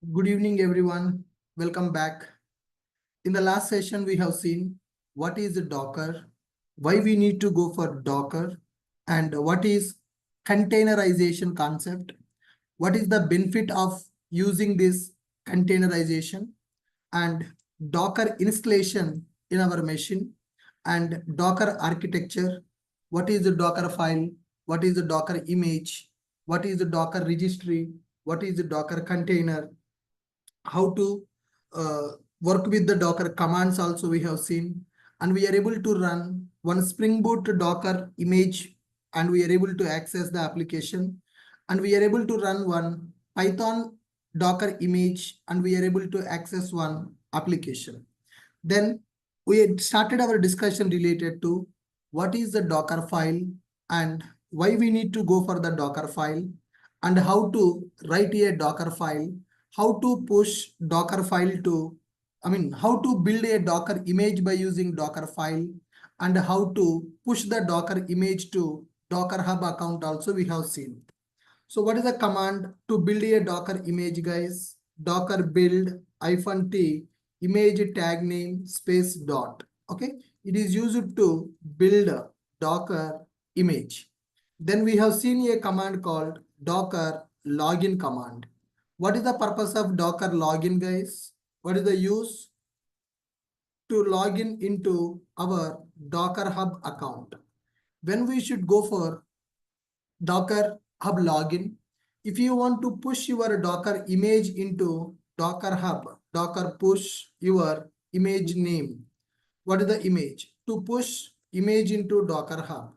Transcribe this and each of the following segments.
Good evening, everyone. Welcome back. In the last session, we have seen what is Docker, why we need to go for Docker, and what is containerization concept, what is the benefit of using this containerization, and Docker installation in our machine, and Docker architecture, what is the Docker file, what is the Docker image, what is the Docker registry, what is the Docker container, how to uh, work with the Docker commands also we have seen, and we are able to run one Spring Boot Docker image, and we are able to access the application, and we are able to run one Python Docker image, and we are able to access one application. Then we had started our discussion related to what is the Docker file and why we need to go for the Docker file, and how to write a Docker file, how to push Docker file to, how to build a Docker image by using Docker file, and how to push the Docker image to Docker Hub account also we have seen. So what is the command to build a Docker image, guys? Docker build -t image tag name space dot. Okay, it is used to build a Docker image. Then we have seen a command called Docker login command. What is the purpose of Docker login, guys? What is the use? To log in into our Docker Hub account. When we should go for Docker Hub login, if you want to push your Docker image into Docker Hub, Docker push your image name. What is the image? To push image into Docker Hub.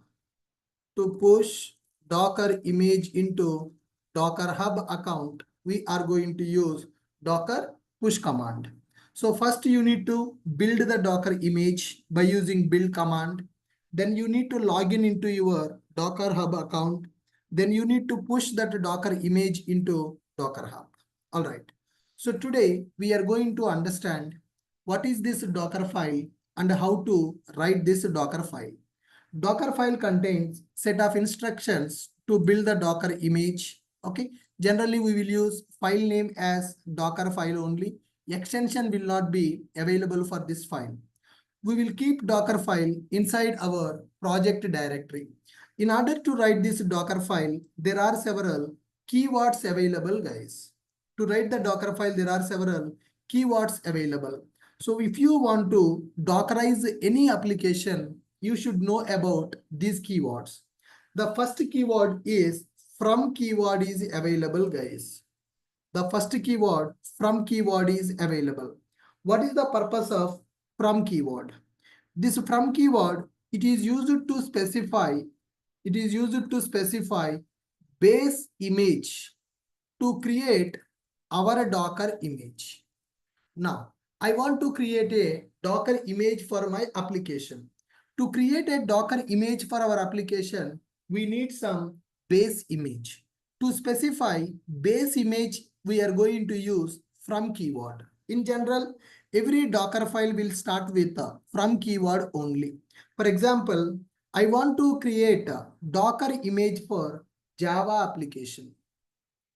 To push Docker image into Docker Hub account, we are going to use Docker push command. So first you need to build the Docker image by using build command. Then you need to log in into your Docker Hub account. Then you need to push that Docker image into Docker Hub. All right. So today we are going to understand what is this Docker file and how to write this Docker file. Docker file contains set of instructions to build the Docker image. Okay. Generally, we will use file name as Docker file only. Extension will not be available for this file. We will keep Docker file inside our project directory. In order to write this Docker file, there are several keywords available, guys. To write the Docker file, there are several keywords available. So if you want to Dockerize any application, you should know about these keywords. The first keyword is from keyword is available, guys. The first keyword from keyword is available. What is the purpose of from keyword? This from keyword, it is used to specify base image to create our Docker image. Now, I want to create a Docker image for my application. To create a Docker image for our application, we need some base image. To specify base image, we are going to use from keyword. In general, every Docker file will start with a from keyword only. For example, I want to create a Docker image for Java application.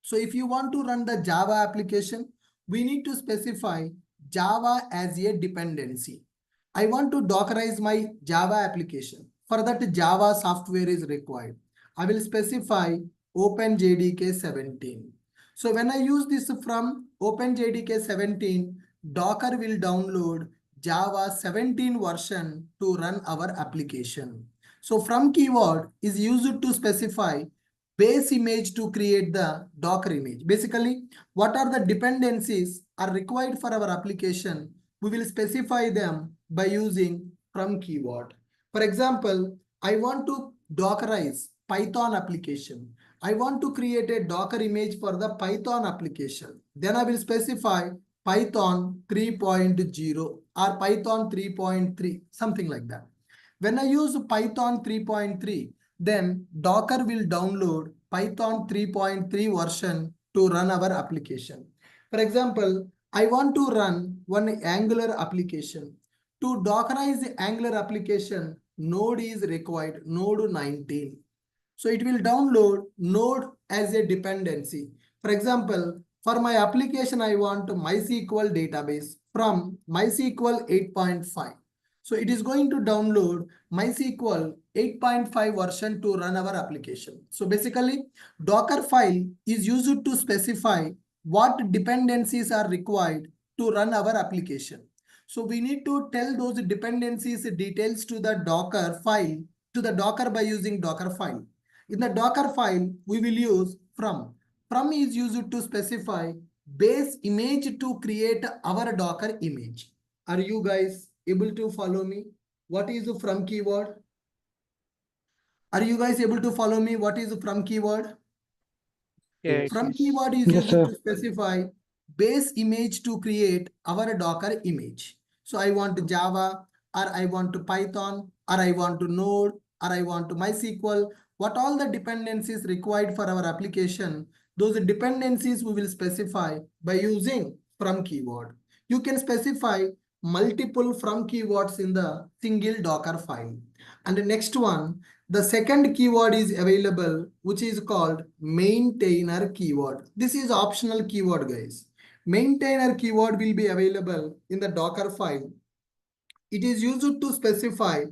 So if you want to run the Java application, we need to specify Java as a dependency. I want to Dockerize my Java application. For that, Java software is required. I will specify OpenJDK 17. So when I use this from OpenJDK 17, Docker will download Java 17 version to run our application. So from keyword is used to specify base image to create the Docker image. Basically, what are the dependencies are required for our application? We will specify them by using from keyword. For example, I want to Dockerize Python application. I want to create a Docker image for the Python application. Then I will specify Python 3.0 or Python 3.3, something like that. When I use Python 3.3, then Docker will download Python 3.3 version to run our application. For example, I want to run one Angular application. To Dockerize the Angular application, Node is required, Node 19. So it will download Node as a dependency. For example, For my application, I want MySQL database from MySQL 8.5. So it is going to download MySQL 8.5 version to run our application. So basically, Docker file is used to specify what dependencies are required to run our application. So we need to tell those dependencies details to the Docker file, to the Docker by using Docker file. In the Docker file, we will use from. From is used to specify base image to create our Docker image. Are you guys able to follow me? What is the from keyword? Are you guys able to follow me? What is the from keyword? Yes. From keyword is Yes, used sir. to specify base image to create our Docker image. So I want Java, or I want to Python, or I want to Node, or I want to MySQL. What all the dependencies required for our application, those dependencies we will specify by using from keyword. You can specify multiple from keywords in the single Docker file. And the next one, the second keyword is available, which is called maintainer keyword. This is optional keyword, guys. Maintainer keyword will be available in the Docker file. It is used to specify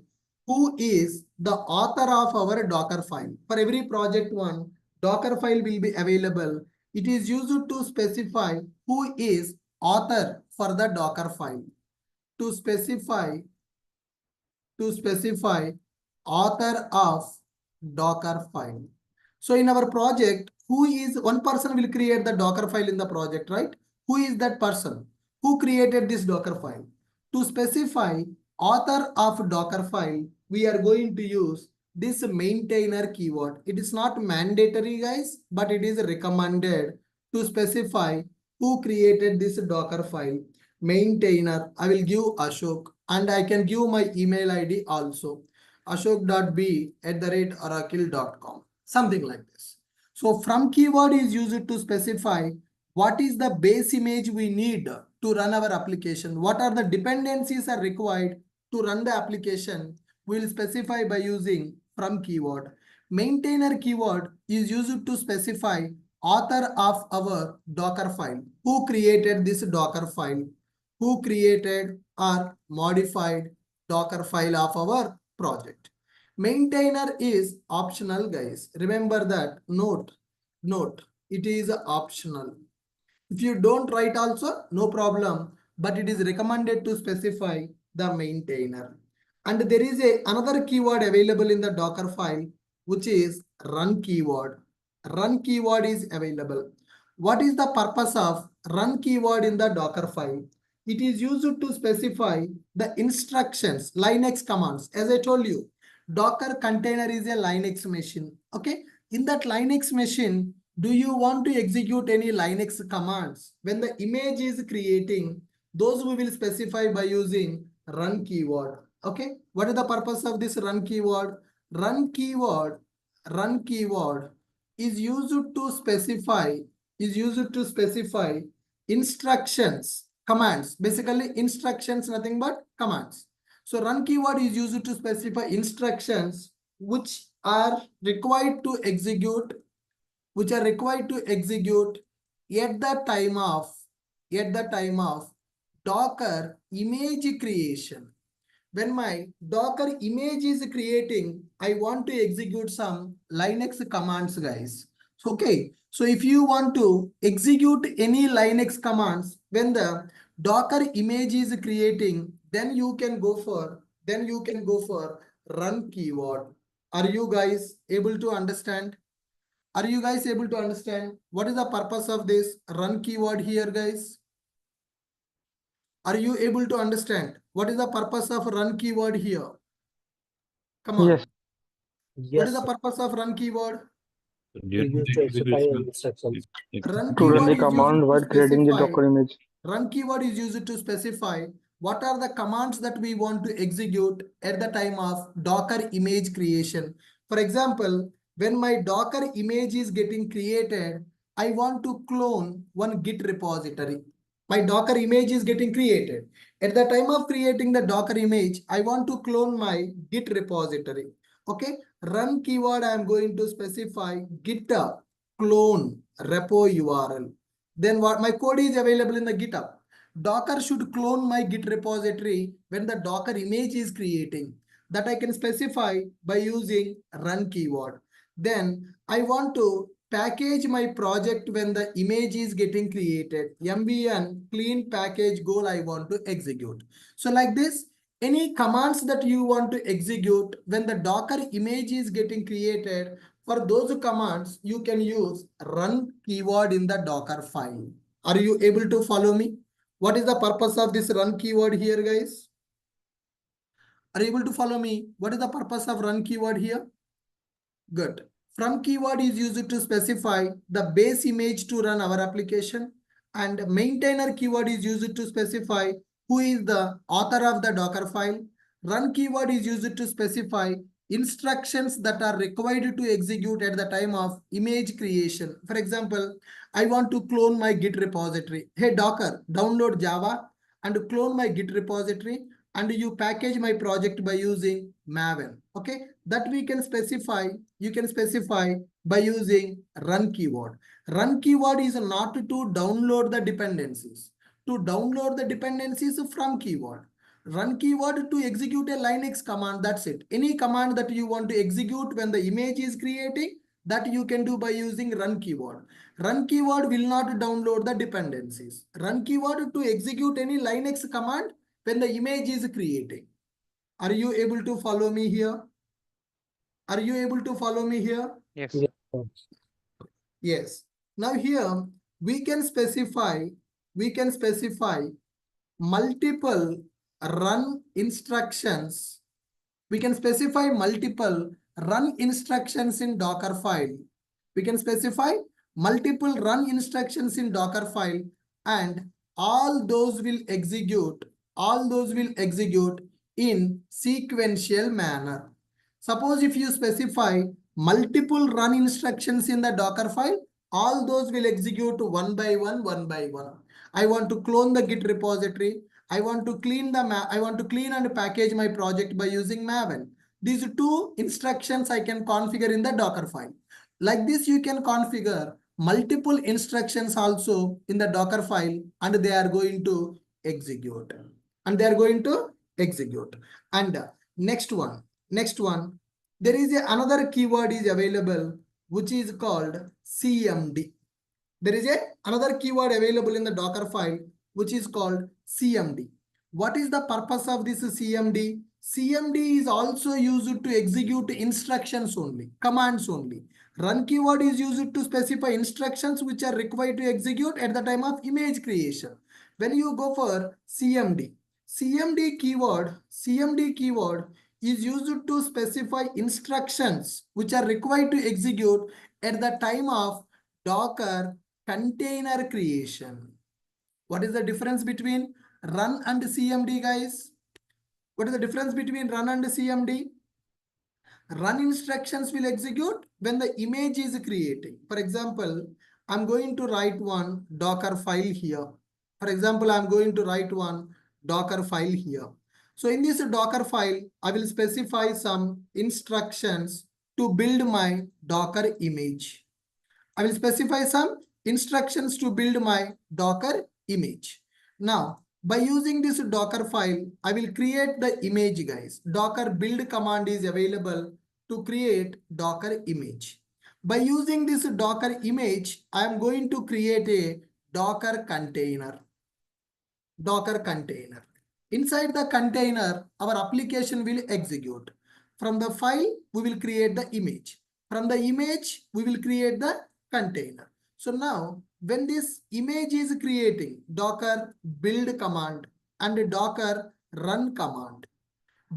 who is the author of our Docker file. For every project one, Docker file will be available. It is used to specify who is author for the Docker file. To specify author of Docker file. So in our project, who is one person will create the Docker file in the project, right? Who is that person? Who created this Docker file? To specify author of Docker file, we are going to use this maintainer keyword. It is not mandatory, guys, but it is recommended to specify who created this Docker file. Maintainer, I will give Ashok, and I can give my email ID also, ashok.b@oracle.com, something like this. So from keyword is used to specify what is the base image we need to run our application. What are the dependencies are required to run the application? We will specify by using from keyword. Maintainer keyword is used to specify author of our Docker file. Who created this Docker file? Who created or modified Docker file of our project? Maintainer is optional, guys. Remember that. Note, it is optional. If you don't write also, no problem, but it is recommended to specify the maintainer. And there is another keyword available in the Docker file, which is run keyword. Run keyword is available. What is the purpose of run keyword in the Docker file? It is used to specify the instructions, Linux commands. As I told you, Docker container is a Linux machine. Okay. In that Linux machine, do you want to execute any Linux commands? When the image is creating, those we will specify by using run keyword. Okay. What is the purpose of this run keyword? Run keyword is used to specify instructions, commands. Basically, instructions, nothing but commands. So run keyword is used to specify instructions which are required to execute, at the time of Docker image creation. When my Docker image is creating, I want to execute some Linux commands, guys. Okay. So if you want to execute any Linux commands when the Docker image is creating, then you can go for run keyword. Are you guys able to understand? Are you guys able to understand what is the purpose of this run keyword here, guys? Are you able to understand what is the purpose of run keyword here? Come on. Yes. What is the purpose of run keyword? We use to execute instructions. Run To run keyword the is used command to while creating the specify. Docker image. Run keyword is used to specify what are the commands that we want to execute at the time of Docker image creation. For example, when my Docker image is getting created, I want to clone one Git repository. My Docker image is getting created. At the time of creating the Docker image, I want to clone my Git repository. Okay, run keyword, I am going to specify git clone repo URL. Then what my code is available in the GitHub. Docker should clone my Git repository when the Docker image is creating. That I can specify by using run keyword. Then I want to package my project when the image is getting created. MVN clean package goal I want to execute. So like this, any commands that you want to execute when the Docker image is getting created, for those commands, you can use run keyword in the Docker file. Are you able to follow me? What is the purpose of this run keyword here, guys? Are you able to follow me? What is the purpose of run keyword here? Good. From keyword is used to specify the base image to run our application, and maintainer keyword is used to specify who is the author of the Docker file. Run keyword is used to specify instructions that are required to execute at the time of image creation. For example, I want to clone my Git repository. Hey Docker, download Java and clone my Git repository, and you package my project by using Maven. Okay, that we can specify. You can specify by using run keyword. Run keyword is not to download the dependencies. To download the dependencies from keyword. Run keyword to execute a Linux command. That's it. Any command that you want to execute when the image is creating, that you can do by using run keyword. Run keyword will not download the dependencies. Run keyword to execute any Linux command when the image is creating. Are you able to follow me here? Are you able to follow me here? Yes. Yes. Now here we can specify multiple run instructions. We can specify multiple run instructions in Docker file. We can specify multiple run instructions in Docker file, and all those will execute in sequential manner. Suppose if you specify multiple run instructions in the Docker file, all those will execute one by one. I want to clone the Git repository. I want to clean and package my project by using Maven. These two instructions I can configure in the Docker file. Like this, you can configure multiple instructions also in the Docker file, and they are going to execute. And next one, there is another keyword is available, which is called CMD. There is another keyword available in the Docker file, which is called CMD. What is the purpose of this CMD? CMD is also used to execute instructions only, commands only. Run keyword is used to specify instructions which are required to execute at the time of image creation. When you go for CMD keyword is used to specify instructions which are required to execute at the time of Docker container creation. What is the difference between run and CMD, guys? What is the difference between run and CMD? Run instructions will execute when the image is creating. For example, I'm going to write one Docker file here. For example, I'm going to write one Docker file here. So in this Docker file, I will specify some instructions to build my Docker image. I will specify some instructions to build my Docker image. Now, by using this Docker file, I will create the image, guys. Docker build command is available to create Docker image. By using this Docker image, I am going to create a Docker container. Inside the container, our application will execute. From the file, we will create the image. From the image, we will create the container. So now, when this image is creating, Docker build command and Docker run command.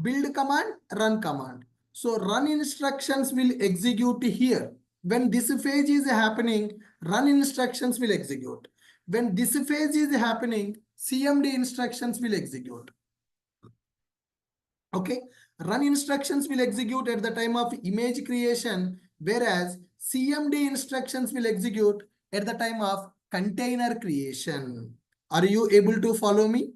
Build command, run command. So run instructions will execute here. When this phase is happening, run instructions will execute. When this phase is happening, CMD instructions will execute. Okay, run instructions will execute at the time of image creation, whereas CMD instructions will execute at the time of container creation. Are you able to follow me?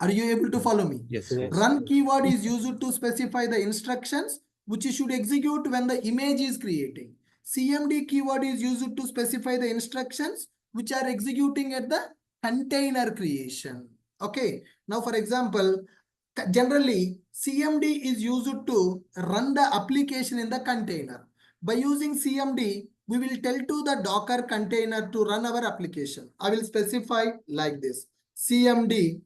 Are you able to follow me? Yes. Run keyword is used to specify the instructions which you should execute when the image is creating. CMD keyword is used to specify the instructions which are executing at the container creation. Okay. Now, for example, generally CMD is used to run the application in the container. By using CMD, we will tell to the Docker container to run our application. I will specify like this: CMD,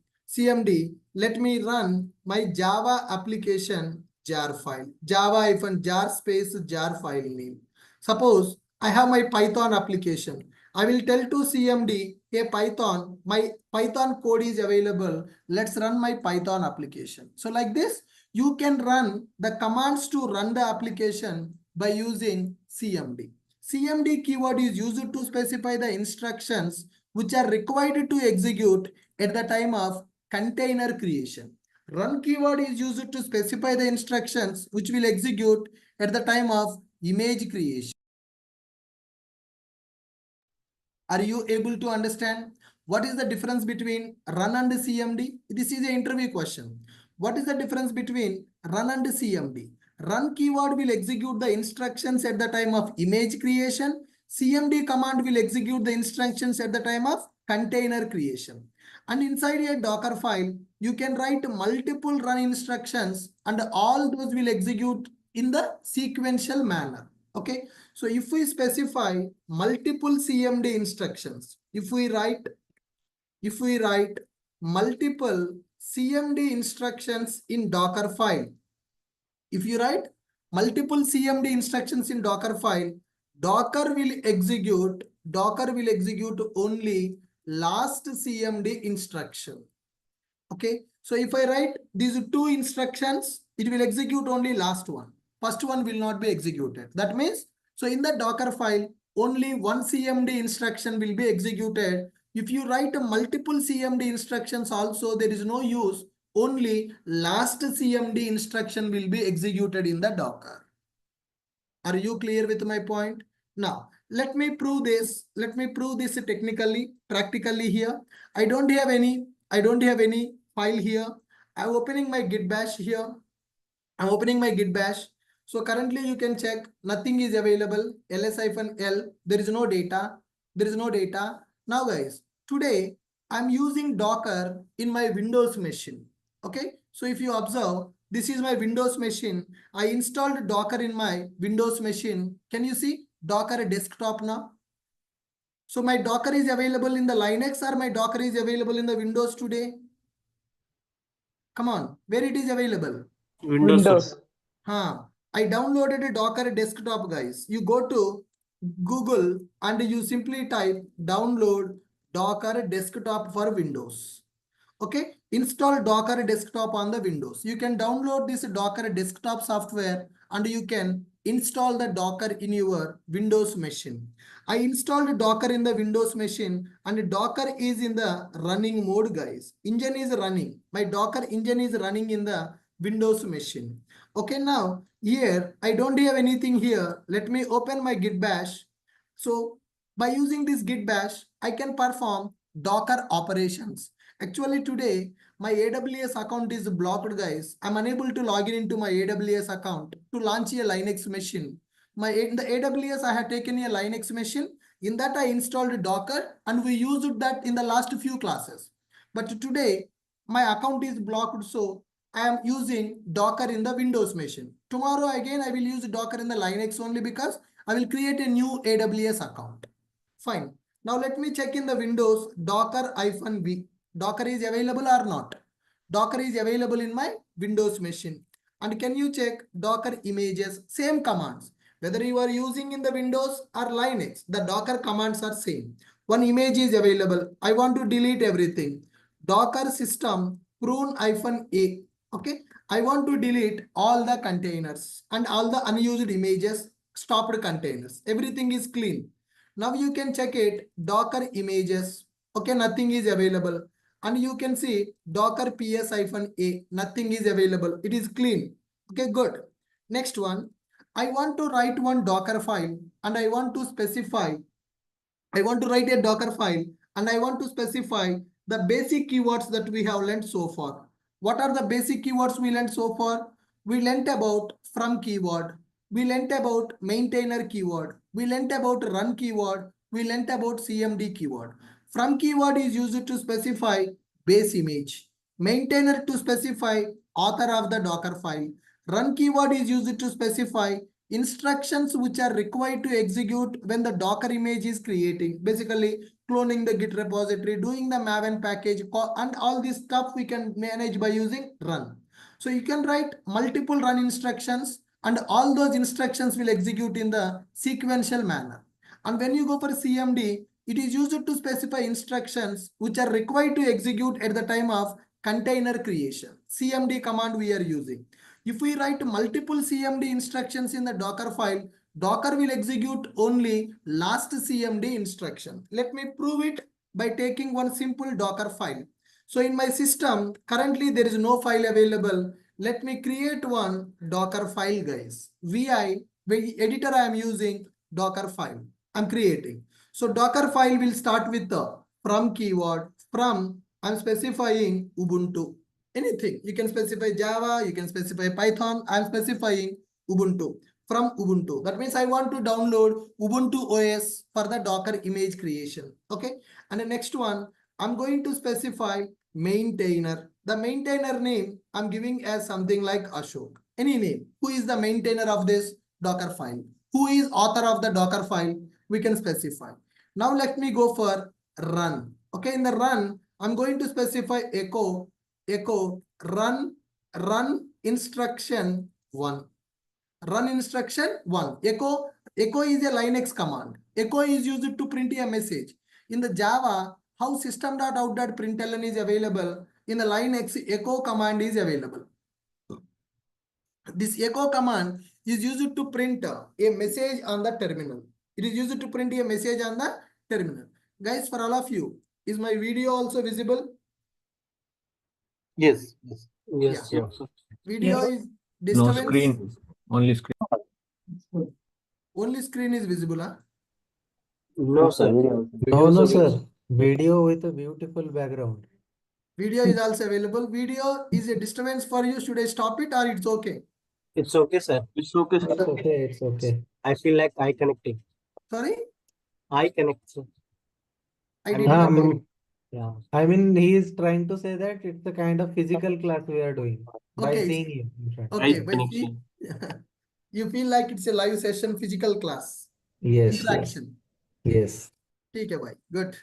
let me run my Java application jar file, java-jar space jar file name. Suppose I have my Python application. I will tell to CMD, hey Python, my Python code is available. Let's run my Python application. So like this, you can run the commands to run the application by using CMD. CMD keyword is used to specify the instructions which are required to execute at the time of container creation. Run keyword is used to specify the instructions which will execute at the time of image creation. Are you able to understand what is the difference between run and CMD? This is an interview question. What is the difference between run and CMD? Run keyword will execute the instructions at the time of image creation. CMD command will execute the instructions at the time of container creation. And inside a Docker file, you can write multiple run instructions and all those will execute in the sequential manner. Okay. So if we specify multiple CMD instructions, if we write multiple CMD instructions in Docker file, if you write multiple CMD instructions in Docker file, Docker will execute only last CMD instruction. Okay. So if I write these two instructions, it will execute only last one. First one will not be executed. That means, so in the Docker file, only one CMD instruction will be executed. If you write multiple CMD instructions also, there is no use. Only last CMD instruction will be executed in the Docker. Are you clear with my point? Now, let me prove this. Let me prove this technically, practically here. I don't have any file here. I'm opening my git bash here. I'm opening my git bash. So currently you can check nothing is available. ls-l, there is no data. There is no data. Now guys, today I'm using Docker in my Windows machine. Okay. So if you observe, this is my Windows machine. I installed Docker in my Windows machine. Can you see Docker desktop now? So my Docker is available in the Linux or my Docker is available in the Windows today? Come on, where it is available? Windows. I downloaded a Docker desktop, guys. You go to Google and you simply type download Docker desktop for Windows. Okay, install Docker desktop on the Windows. You can download this Docker desktop software and you can install the Docker in your Windows machine. I installed Docker in the Windows machine and Docker is in the running mode, guys. Engine is running. My Docker engine is running in the Windows machine. Okay, now here I don't have anything here. Let me open my git bash. So by using this git bash, I can perform Docker operations. Actually today my AWS account is blocked, guys. I'm unable to log into my AWS account to launch a Linux machine. In the AWS I had taken a Linux machine. In that I installed Docker and we used that in the last few classes. But today my account is blocked, so I am using Docker in the Windows machine. Tomorrow again I will use Docker in the Linux only because I will create a new AWS account. Fine. Now let me check in the Windows Docker-v. Docker is available or not? Docker is available in my Windows machine. And can you check Docker images? Same commands. Whether you are using in the Windows or Linux, the Docker commands are same. One image is available. I want to delete everything. Docker system prune-a. Okay. I want to delete all the containers and all the unused images, stopped containers. Everything is clean. Now you can check it, Docker images. Okay, nothing is available. And you can see Docker ps-a, nothing is available. It is clean. Okay, good. Next one, I want to write one Docker file and I want to specify, I want to write a Docker file and I want to specify the basic keywords that we have learned so far. What are the basic keywords we learned so far? We learned about from keyword. We learned about maintainer keyword. We learned about run keyword. we learnt about CMD keyword. From keyword is used to specify base image. Maintainer to specify author of the Docker file. Run keyword is used to specify instructions which are required to execute when the Docker image is creating. Basically, cloning the Git repository, doing the Maven package, and all this stuff we can manage by using run. So you can write multiple run instructions and all those instructions will execute in the sequential manner. And when you go for CMD, it is used to specify instructions which are required to execute at the time of container creation. CMD command we are using. If we write multiple CMD instructions in the Docker file, Docker will execute only last CMD instruction. Let me prove it by taking one simple Docker file. So in my system, currently there is no file available. Let me create one Docker file, guys. VI editor I am using Docker file. I'm creating. So Docker file will start with the from keyword. From I'm specifying Ubuntu. Anything you can specify Java, you can specify Python. I'm specifying Ubuntu. From Ubuntu. That means I want to download Ubuntu OS for the Docker image creation. Okay. And the next one, I'm going to specify maintainer. The maintainer name I'm giving as something like Ashok. Any name. Who is the maintainer of this Docker file? Who is author of the Docker file? We can specify. Now let me go for run. Okay, in the run, I'm going to specify echo run instruction 1. Run instruction 1. Echo is a Linux command. Echo is used to print a message. In the Java, how system.out.println is available, in the Linux, echo command is available. This echo command is used to print a message on the terminal. It is used to print a message on the terminal. Guys, for all of you, is my video also visible? Yes. Yes. Yeah. Video is disturbance. No screen. Only screen. Only screen is visible, huh? No, sir. No, sir. Video with a beautiful background. Video is also available. Video is a disturbance for you. Should I stop it or it's okay? It's okay, sir. It's okay. It's okay. It's okay. I feel like eye connecting. Sorry? Eye connect, sir. I did not get. Yeah. I mean, he is trying to say that it's a kind of physical class we are doing by Okay. seeing him. In fact. Okay, Right but see, you feel like it's a live session, physical class. Yes. Interaction. Yes. Okay, bhai. Good.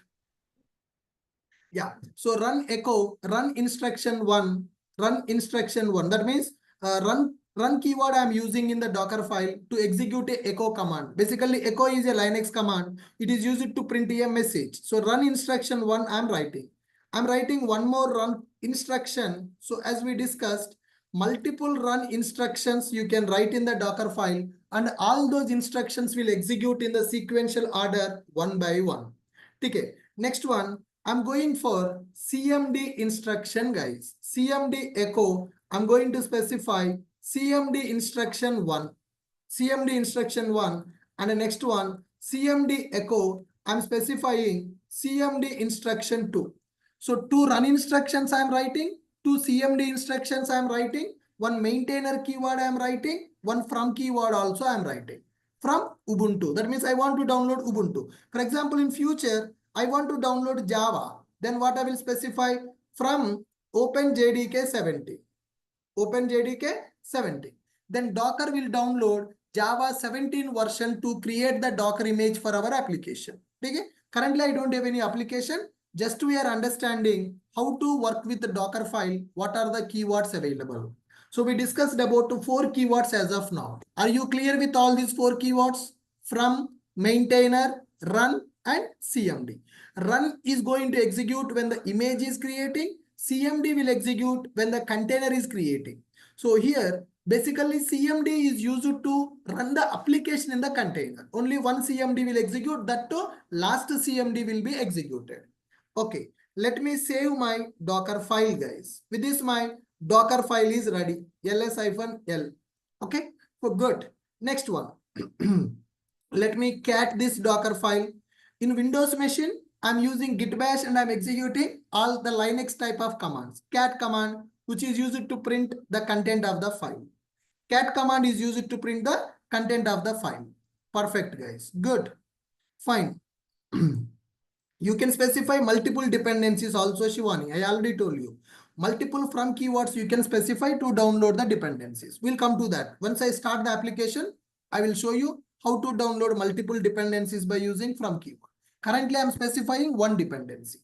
Yeah. So run echo, run instruction 1, run instruction 1. That means run keyword I'm using in the Docker file to execute a echo command. Basically, echo is a Linux command. It is used to print a message. So run instruction 1 I'm writing. I'm writing one more run instruction. So as we discussed, multiple run instructions you can write in the Docker file, and all those instructions will execute in the sequential order one by one. Okay. Next one, I'm going for CMD instruction, guys. CMD echo, I'm going to specify CMD instruction 1. CMD instruction 1. And the next one, CMD echo, I'm specifying CMD instruction 2. So 2 run instructions I'm writing, 2 CMD instructions I'm writing, 1 maintainer keyword I'm writing, 1 from keyword also I'm writing. From Ubuntu. That means I want to download Ubuntu. For example, in future, I want to download Java. Then what I will specify? From OpenJDK 70. OpenJDK 70. Then Docker will download Java 17 version to create the Docker image for our application. Okay? Currently, I don't have any application. Just we are understanding how to work with the Docker file. What are the keywords available? So we discussed about 4 keywords as of now. Are you clear with all these 4 keywords? From, maintainer, run, and CMD. Run is going to execute when the image is creating. CMD will execute when the container is creating. So here, basically CMD is used to run the application in the container. Only one CMD will execute, that too last CMD will be executed. Okay, let me save my Docker file, guys. With this, my Docker file is ready. ls-l. Okay, so good. Next one. Let me cat this Docker file. In Windows machine, I'm using git bash and I'm executing all the Linux type of commands. Cat command, which is used to print the content of the file. Cat command is used to print the content of the file. Perfect, guys. Good. Fine. You can specify multiple dependencies also, Shivani. I already told you. Multiple from keywords you can specify to download the dependencies. We'll come to that. Once I start the application, I will show you how to download multiple dependencies by using from keyword. Currently, I'm specifying one dependency.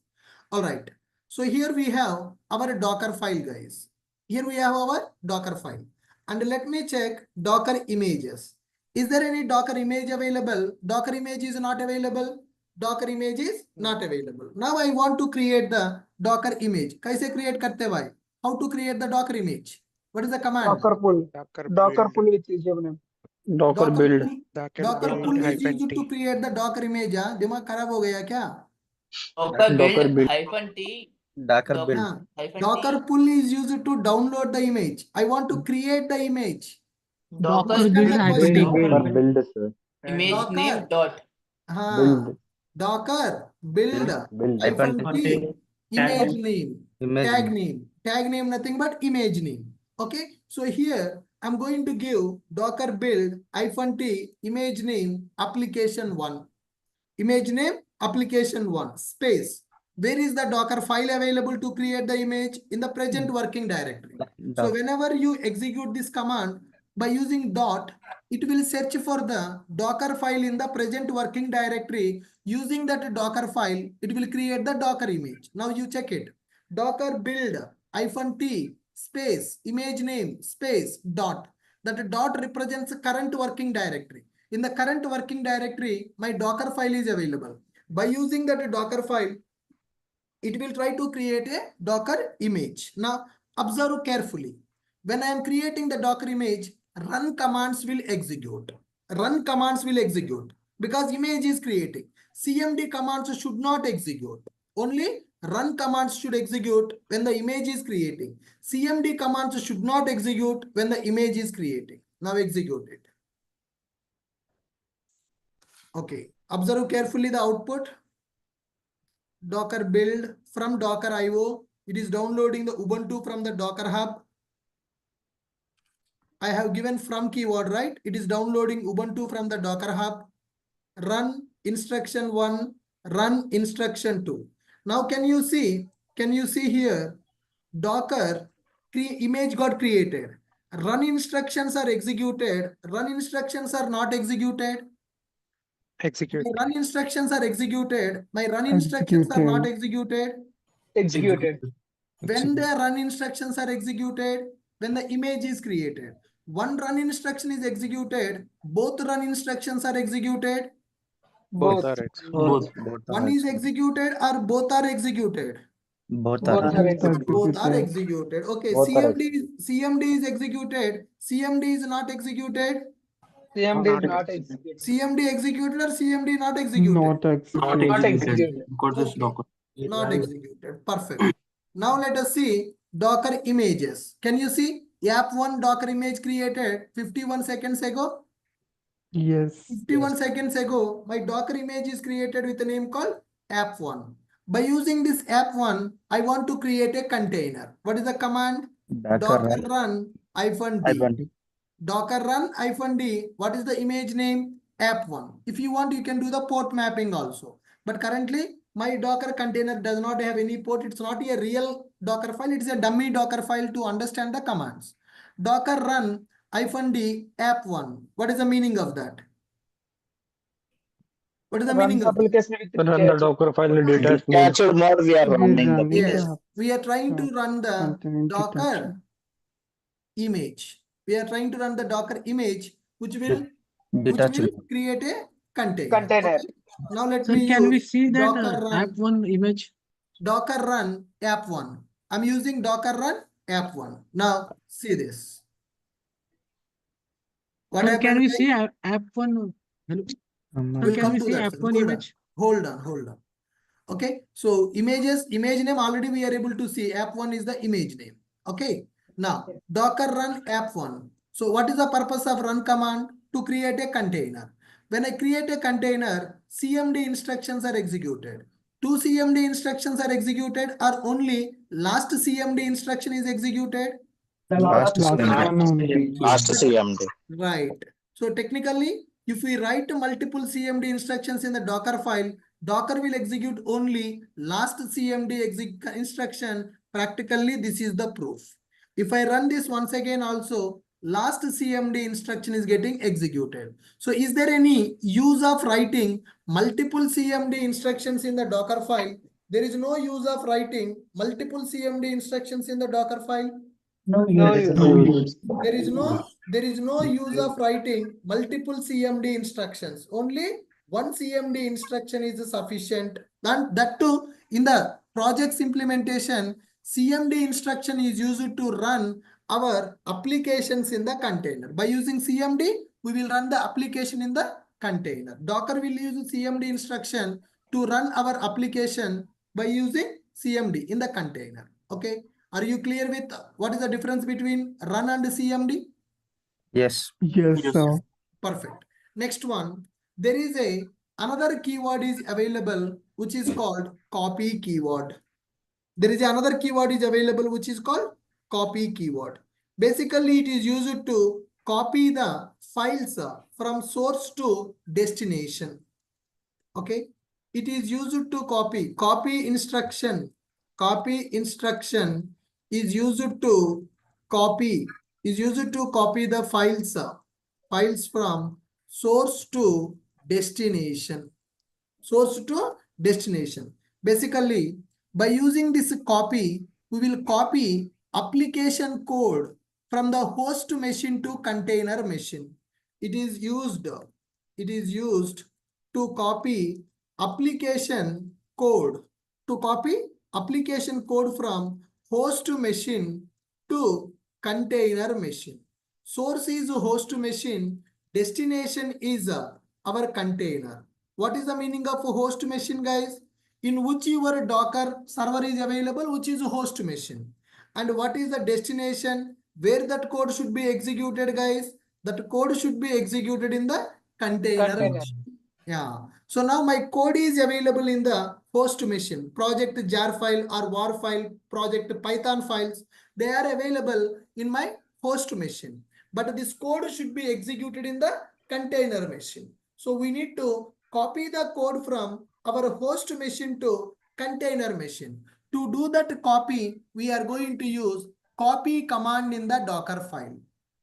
All right. So here we have our Docker file, guys. Here we have our Docker file. And let me check Docker images. Is there any Docker image available? Docker image is not available. Docker image is not available. Now I want to create the Docker image. कैसे create करते भाई? How to create the Docker image? What is the command? Docker pull. Docker pull with username. Docker build. Docker pull is used to create the Docker image. हाँ, दिमाग खराब हो गया क्या? Docker Docker build build. -t Docker doc- build. हाँ, -t Docker pull is used to download the image. I want to create the image. Docker Understand build the Build, question? build. Build, sir. image name Docker. dot हाँ, Build. Docker build Build. -t image name. Image Tag name. name. Tag name nothing but image name. Okay. So here I'm going to give Docker build -t image name application1. Image name application1 space. Where is the Docker file available to create the image? In the present working directory. So whenever you execute this command by using dot, it will search for the Docker file in the present working directory. Using that Docker file, it will create the Docker image. Now you check it. Docker build -t space image name space dot. That dot represents current working directory. In the current working directory, my Docker file is available. By using that Docker file, it will try to create a Docker image. Now, observe carefully. When I am creating the Docker image, run commands will execute. Run commands will execute because image is creating. CMD commands should not execute. Only run commands should execute when the image is creating. CMD commands should not execute when the image is creating. Now execute it. Okay, observe carefully the output. Docker build from Docker IO. It is downloading the Ubuntu from the Docker Hub. I have given from keyword, right? It is downloading Ubuntu from the Docker Hub. Run instruction 1, run instruction 2. Now can you see here, Docker image got created. Run instructions are executed. Run instructions are not executed. Execute. My run instructions are executed. My run instructions are not executed. Executed. When the run instructions are executed, when the image is created. One run instruction is executed. Both run instructions are executed. Both. Both. One is executed or both are executed. Both are. Both are executed. Both are executed. Okay, Both are CMD is executed. CMD is not executed. CMD is not executed. CMD executed or CMD not executed? Not executed. Because it's Okay. Docker. Not executed. Perfect. Now let us see Docker images. Can you see app1 Docker image created 51 seconds ago? Yes. 51 seconds ago, my Docker image is created with a name called app1. By using this app1, I want to create a container. What is the command? Docker run -d. Docker run -d. What is the image name? App1. If you want, you can do the port mapping also. But currently, my Docker container does not have any port. It's not a real Docker file. It's a dummy Docker file to understand the commands. Docker run -d app1. What is the meaning of that? What is the meaning of that? Application with Run the Docker file in detached mode. Detached mode we are running the Yes, we are trying to run the Docker image. We are trying to run the Docker image, which will create a container. Okay? Now let me Can we use see that Docker run app1 image? Docker run app1. I'm using Docker run app1. Now see this. What Sir, happened? can we guys? see app1? Hello? Sir, We'll can come we to see that, sir. app1 image? Hold on. Okay, so image name already we are able to see. App1 is the image name. Okay, now Docker run app1. So what is the purpose of run command? To create a container. When I create a container, CMD instructions are executed. Two CMD instructions are executed, or only last CMD instruction is executed? last CMD. Right. So technically, if we write multiple CMD instructions in the Docker file, Docker will execute only last CMD instruction. Practically, this is the proof. If I run this once again also, last CMD instruction is getting executed. So is there any use of writing multiple CMD instructions in the Docker file? There is no use of writing multiple CMD instructions in the Docker file. No use. There is no use of writing multiple CMD instructions. Only one CMD instruction is sufficient. And that too, in the project's implementation, CMD instruction is used to run our applications in the container. By using CMD, we will run the application in the container. Docker will use CMD instruction to run our application by using CMD in the container. Okay. Are you clear with what is the difference between run and CMD? Yes. Yes, sir. Perfect. Next one, there is another keyword is available which is called copy keyword. There is another keyword is available which is called copy keyword. Basically, it is used to copy the files from source to destination. Okay. It is used to copy instruction. Copy instruction is used to copy the files from source to destination. Source to destination. Basically, by using this copy, we will copy application code from the host machine to container machine. It is used to copy application code from host machine to container machine. Source is host machine, destination is our container. What is the meaning of a host machine, guys? In which your Docker server is available, which is a host machine. And what is the destination where that code should be executed, guys? That code should be executed in the container machine. Yeah. So now my code is available in the host machine. Project jar file or war file, project Python files, they are available in my host machine. But this code should be executed in the container machine. So we need to copy the code from our host machine to container machine. To do that copy, we are going to use copy command in the Docker file.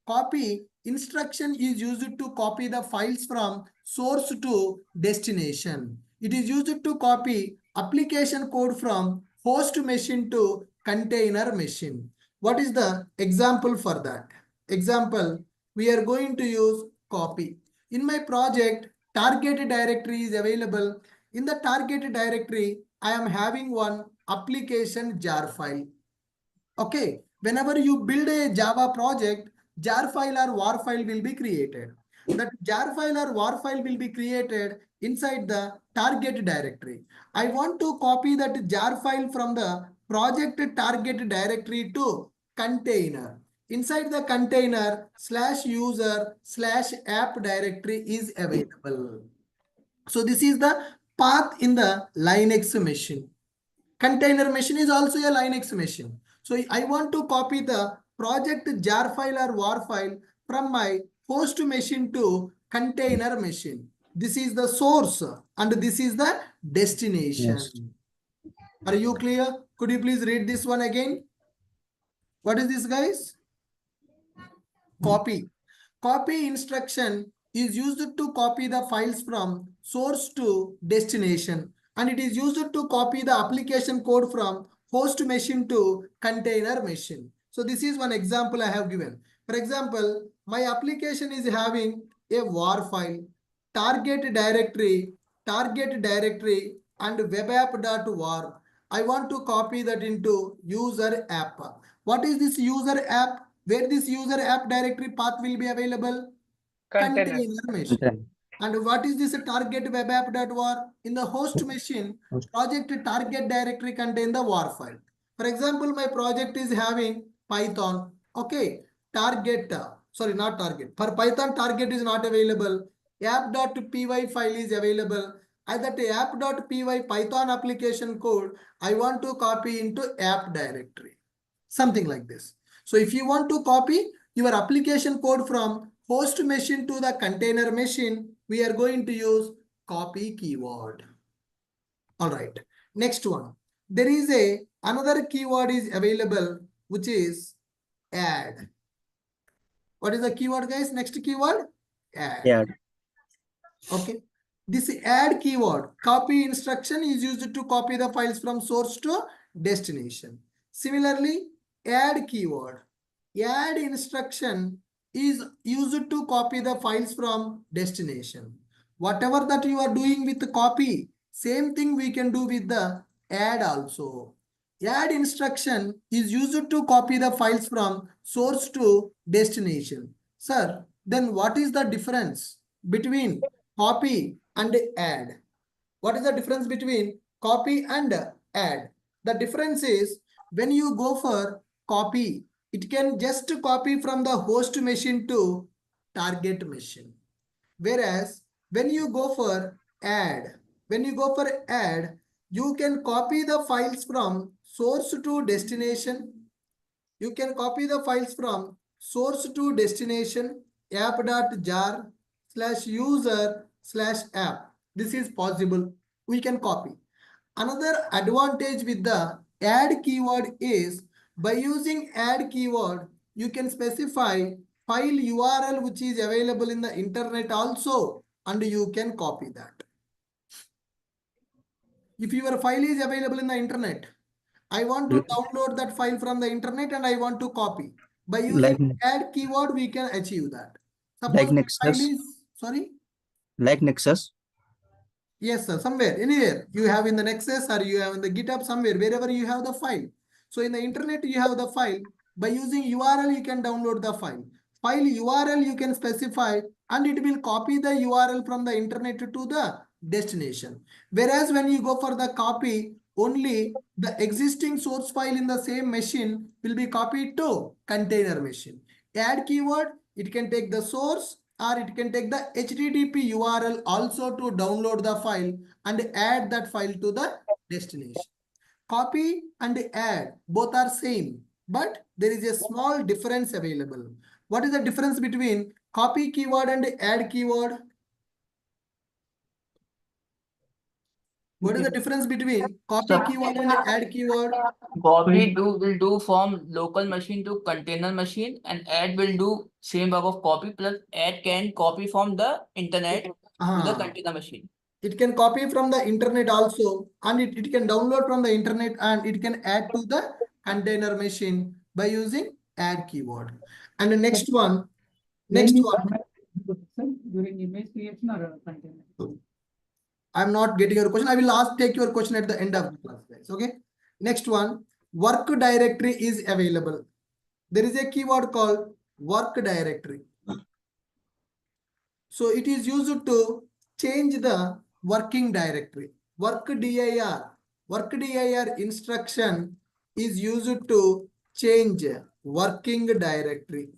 Copy instruction is used to copy the files from source to destination. It is used to copy application code from host machine to container machine. What is the example for that? Example, we are going to use copy. In my project, target directory is available. In the target directory, I am having one application jar file. Okay, whenever you build a Java project, jar file or war file will be created. That jar file or war file will be created inside the target directory. I want to copy that jar file from the project target directory to container. Inside the container /user/app directory is available. So this is the path in the Linux machine. Container machine is also a Linux machine. So I want to copy the project jar file or war file from my host machine to container machine. This is the source and this is the destination. Yes. Are you clear? Could you please read this one again? What is this, guys? Copy. Copy instruction is used to copy the files from source to destination, and it is used to copy the application code from host machine to container machine. So this is one example I have given. For example, my application is having a war file, target directory, and webapp.war. I want to copy that into user app. What is this user app? Where this user app directory path will be available? Container machine. Container. And what is this target webapp.war? In the host machine, project target directory contain the war file. For example, my project is having Python. Okay, target, sorry, not target. For Python, target is not available. App.py file is available. And that app.py Python application code, I want to copy into app directory. Something like this. So if you want to copy your application code from host machine to the container machine, we are going to use copy keyword. All right. Next one. There is another keyword is available, which is add. What is the keyword, guys? Next keyword, add. Yeah. Okay. This add keyword, copy instruction is used to copy the files from source to destination. Similarly, add keyword, add instruction is used to copy the files from destination. Whatever that you are doing with the copy, same thing we can do with the add also. Add instruction is used to copy the files from source to destination. Sir, then what is the difference between copy and add? What is the difference between copy and add? The difference is when you go for copy, it can just copy from the host machine to target machine. Whereas when you go for add, you can copy the files from source to destination. You can copy the files from source to destination app.jar /user/app. This is possible. We can copy. Another advantage with the add keyword is by using add keyword, you can specify file URL which is available in the internet also, and you can copy that. If your file is available in the internet, I want to download that file from the internet and I want to copy. By using add keyword, we can achieve that. Suppose Like the file Nexus. is, sorry? Like Nexus. Yes, sir. Somewhere, anywhere you have in the Nexus or you have in the GitHub, somewhere, wherever you have the file. So in the internet, you have the file. By using URL, you can download the file. File URL you can specify and it will copy the URL from the internet to the destination. Whereas when you go for the copy, only the existing source file in the same machine will be copied to container machine. Add keyword, it can take the source or it can take the HTTP URL also to download the file and add that file to the destination. Copy and add both are same, but there is a small difference available. What is the difference between copy keyword and add keyword? What is the difference between copy keyword and add keyword? Copy will do from local machine to container machine, and add will do same work of copy, plus add can copy from the internet to the container machine. It can copy from the internet also, and it can download from the internet and it can add to the container machine by using add keyword. And the next one, During image creation or container? I'm not getting your question. I will take your question at the end of the class, guys. Okay. Next one, work directory is available. There is a keyword called work directory. So it is used to change the working directory. Work dir instruction is used to change working directory.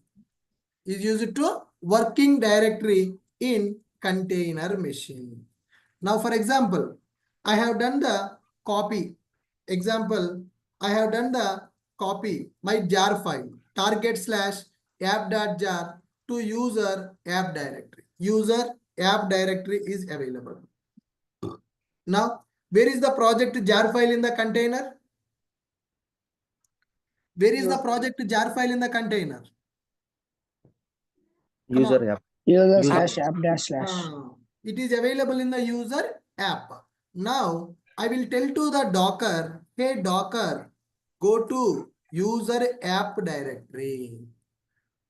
Is used to working directory in container machine. Now, for example, I have done the copy. Example, I have done the copy my jar file target/app.jar to user app directory. User app directory is available. Now, where is the project jar file in the container? Where is the project jar file in the container? User app. User User slash app dash slash. It is available in the user app. Now, I will tell to the Docker, hey Docker, go to user app directory,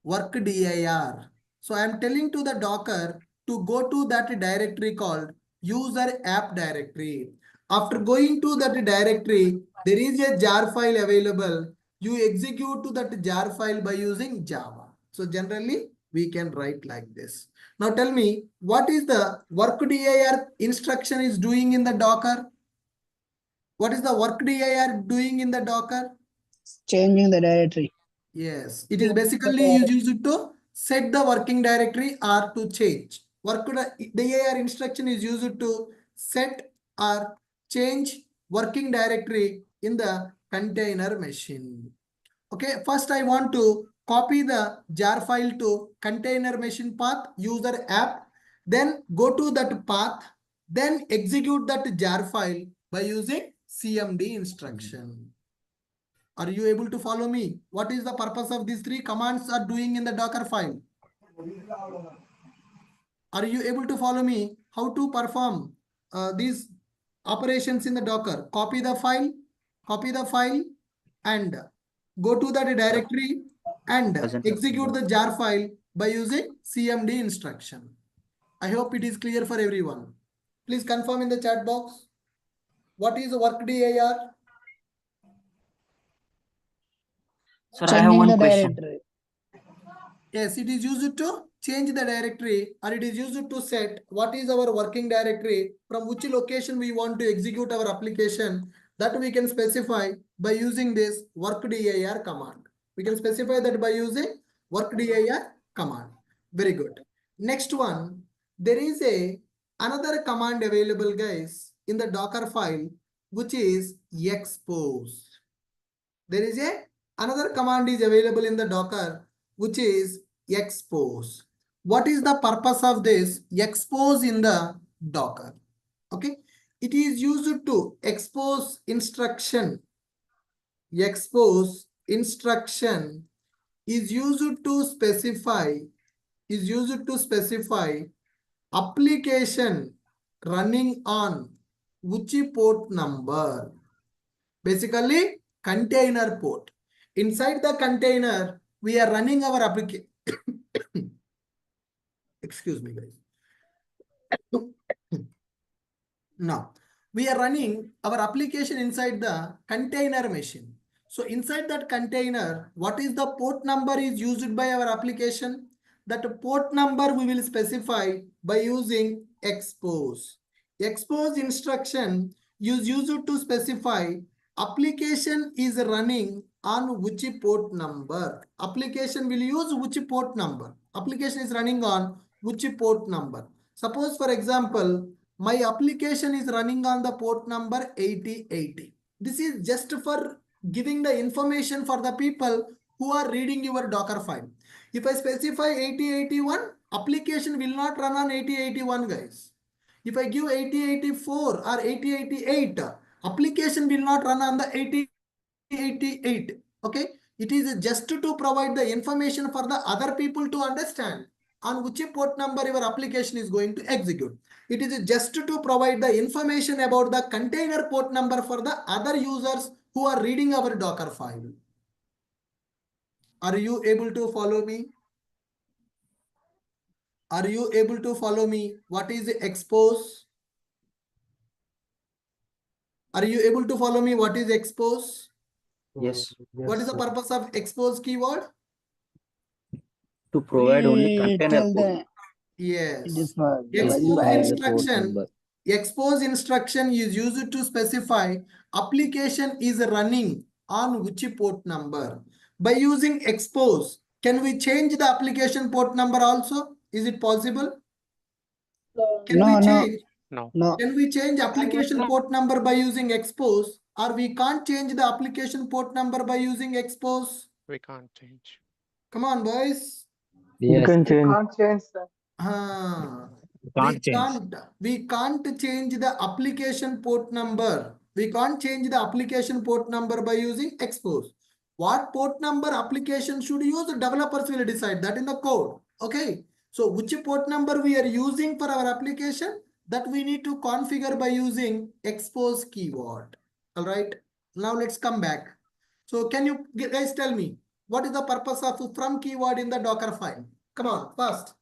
work dir. So I am telling to the Docker to go to that directory called user app directory. After going to that directory, there is a jar file available. You execute to that jar file by using Java. So generally, we can write like this. Now tell me, what is the work dir instruction is doing in the Docker? What is the work dir doing in the Docker? Changing the directory. Yes, it is basically used to set the working directory or to change. Work dir instruction is used to set or change working directory in the container machine. Okay, first I want to copy the jar file to container machine path user app, then go to that path, then execute that jar file by using CMD instruction. Are you able to follow me? What is the purpose of these three commands are doing in the Docker file? Are you able to follow me how to perform these operations in the Docker? Copy the file and go to that directory and Doesn't execute have the jar file by using CMD instruction. I hope it is clear for everyone. Please confirm in the chat box. What is workdir? Sir, I have Changing one the question. directory. Yes, it is used to change the directory, or it is used to set what is our working directory, from which location we want to execute our application. That we can specify by using this workdir command. We can specify that by using workdir command. Very good. Next one, there is another command available, guys, in the Docker file, which is expose. There is another command is available in the Docker, which is expose. What is the purpose of this expose in the Docker? Okay, it is used to expose instruction. Expose instruction is used to specify application running on which port number. Basically, container port. Inside the container, we are running our application. Excuse me, guys. Now, we are running our application inside the container machine. So inside that container, what is the port number is used by our application? That port number we will specify by using expose. Expose instruction is used to specify application is running on which port number. Application will use which port number. Application is running on which port number. Suppose, for example, my application is running on the port number 8080. This is just for giving the information for the people who are reading your Docker file. If I specify 8081, application will not run on 8081, guys. If I give 8084 or 8088, application will not run on the 8088. Okay, it is just to provide the information for the other people to understand on which port number your application is going to execute. It is just to provide the information about the container port number for the other users who are reading our Docker file. Are you able to follow me? Are you able to follow me? What is expose? Are you able to follow me? What is expose? Yes. What is the purpose of expose keyword? To provide only We container tell port. the Yes. it is for the Expose value instruction. Expose instruction is used to specify application is running on which port number. By using expose, can we change the application port number also? Is it possible? Can we change? No. No. Can we change application port number by using expose, or we can't change the application port number by using expose? We can't change. Come on, boys. You can change. Can't change, sir. We can't change the application port number. We can't change the application port number by using expose. What port number application should use, the developers will decide that in the code. Okay. So which port number we are using for our application, that we need to configure by using expose keyword. All right. Now let's come back. So can you guys tell me what is the purpose of from keyword in the Docker file? Come on, first.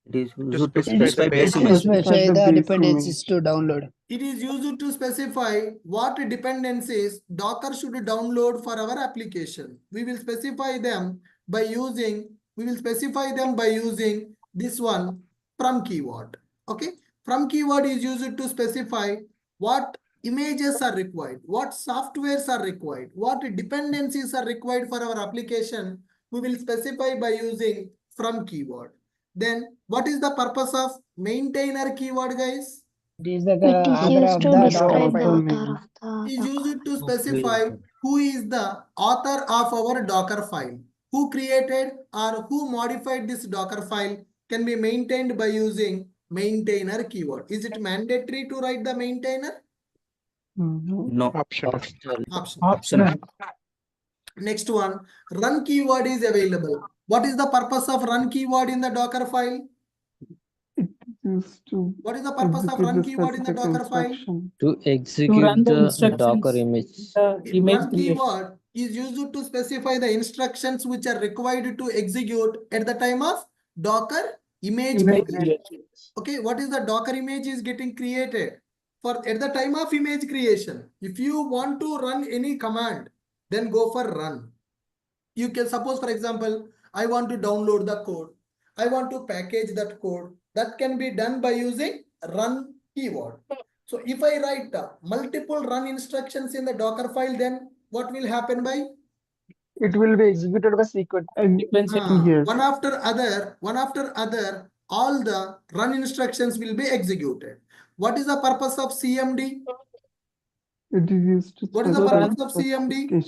It is To used to specify specify the basic basic Specify message. the dependencies to download. It is used to specify what dependencies Docker should download for our application. We will specify them by using this one from keyword. Okay. From keyword is used to specify what images are required, what softwares are required, what dependencies are required for our application. We will specify by using from keyword. Then what is the purpose of maintainer keyword, guys? It is the It is author used of to the describe the Docker file. author of the Is Docker. used to specify who is the author of our Docker file, who created or who modified this Docker file, can be maintained by using maintainer keyword. Is it mandatory to write the maintainer? No. Optional. Option. Optional. Next one, run keyword is available. What is the purpose of run keyword in the Docker file? Used to What is the purpose of execute run the keyword in the specific Docker file? instruction. To To run execute the the instructions. Docker image. The image Run creation. keyword is used to specify the instructions which are required to execute at the time of Docker image Image creation. creation. Okay, what is the Docker image is getting created for at the time of image creation? If you want to run any command, then go for run. You can suppose, for example, I want to download the code. I want to package that code. That can be done by using run keyword. So if I write multiple run instructions in the Docker file, then what will happen by? It will be executed by sequence. Yes. One after other, all the run instructions will be executed. What is the purpose of CMD? It is used to What is the specify purpose of CMD?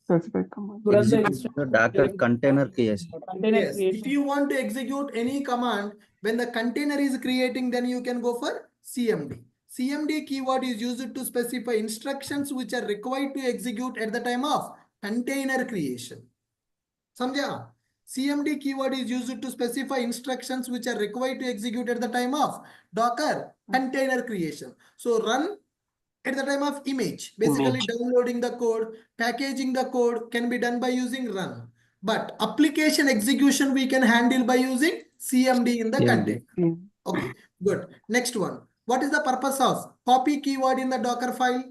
specific command. To run the Execute the Docker container creation. container Yes, if creation. you want to execute any command, when the container is creating, then you can go for CMD. CMD keyword is used to specify instructions which are required to execute at the time of container creation. Samjha? CMD keyword is used to specify instructions which are required to execute at the time of Docker container creation. So run at the time of image, basically downloading the code, packaging the code can be done by using run. But application execution we can handle by using CMD in the container. Okay, good. Next one. What is the purpose of copy keyword in the Docker file?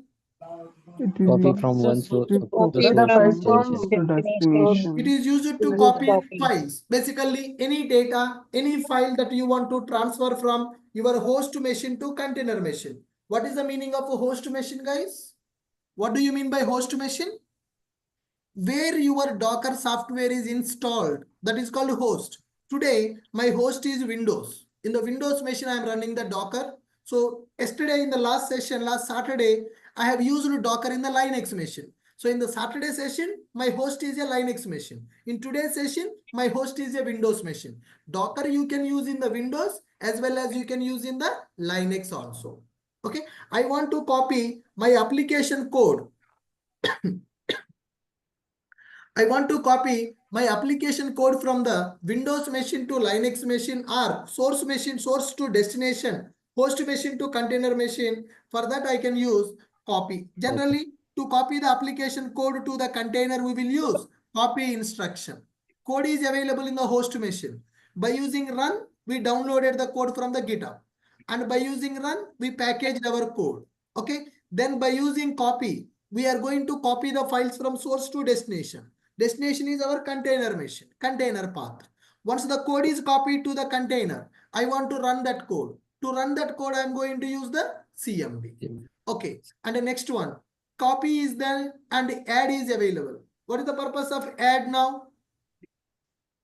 Copy from one source to Copy the the file source from destination. destination. It is used to copy files. Basically, any data, any file that you want to transfer from your host machine to container machine. What is the meaning of a host machine, guys? What do you mean by host machine? Where your Docker software is installed, that is called host. Today, my host is Windows. In the Windows machine, I am running the Docker. So yesterday in the last session, last Saturday, I have used Docker in the Linux machine. So in the Saturday session, my host is a Linux machine. In today's session, my host is a Windows machine. Docker you can use in the Windows as well as you can use in the Linux also. Okay, I want to copy my application code. I want to copy my application code from the Windows machine to Linux machine or source machine, source to destination, host machine to container machine. For that, I can use copy. Generally, to copy the application code to the container, we will use copy instruction. Code is available in the host machine. By using run, we downloaded the code from the GitHub. And by using run, we packaged our code. Okay. Then by using copy, we are going to copy the files from source to destination. Destination is our container machine, container path. Once the code is copied to the container, I want to run that code. To run that code, I'm going to use the CMD. Okay. And the next one, copy is there and add is available. What is the purpose of add now?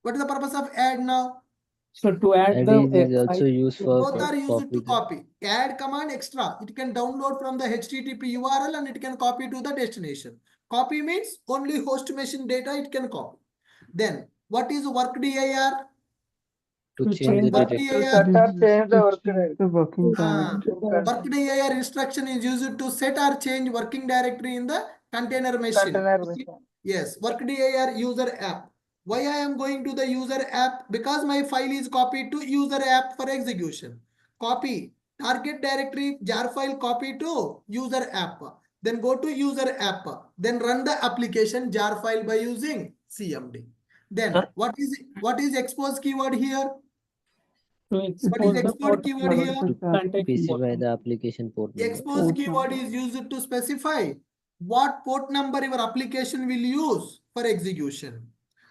What is the purpose of add now? So to add And the it is also used for Both are used to copy. copy. Add command extra. It can download from the HTTP URL and it can copy to the destination. Copy means only host machine data it can copy. Then what is workdir? to change change the the- directory. To set or change the work The working directory. Workdir instruction is used to set or change working directory in the container machine. container machine. Yes, workdir user app. Why I am going to the user app? Because my file is copied to user app for execution. Copy target directory jar file copy to user app. Then go to user app. Then run the application jar file by using CMD. Then what is expose keyword here? To What is expose the export port keyword here? content Specify the application port number. Expose Port keyword number. is used to specify what port number your application will use for execution.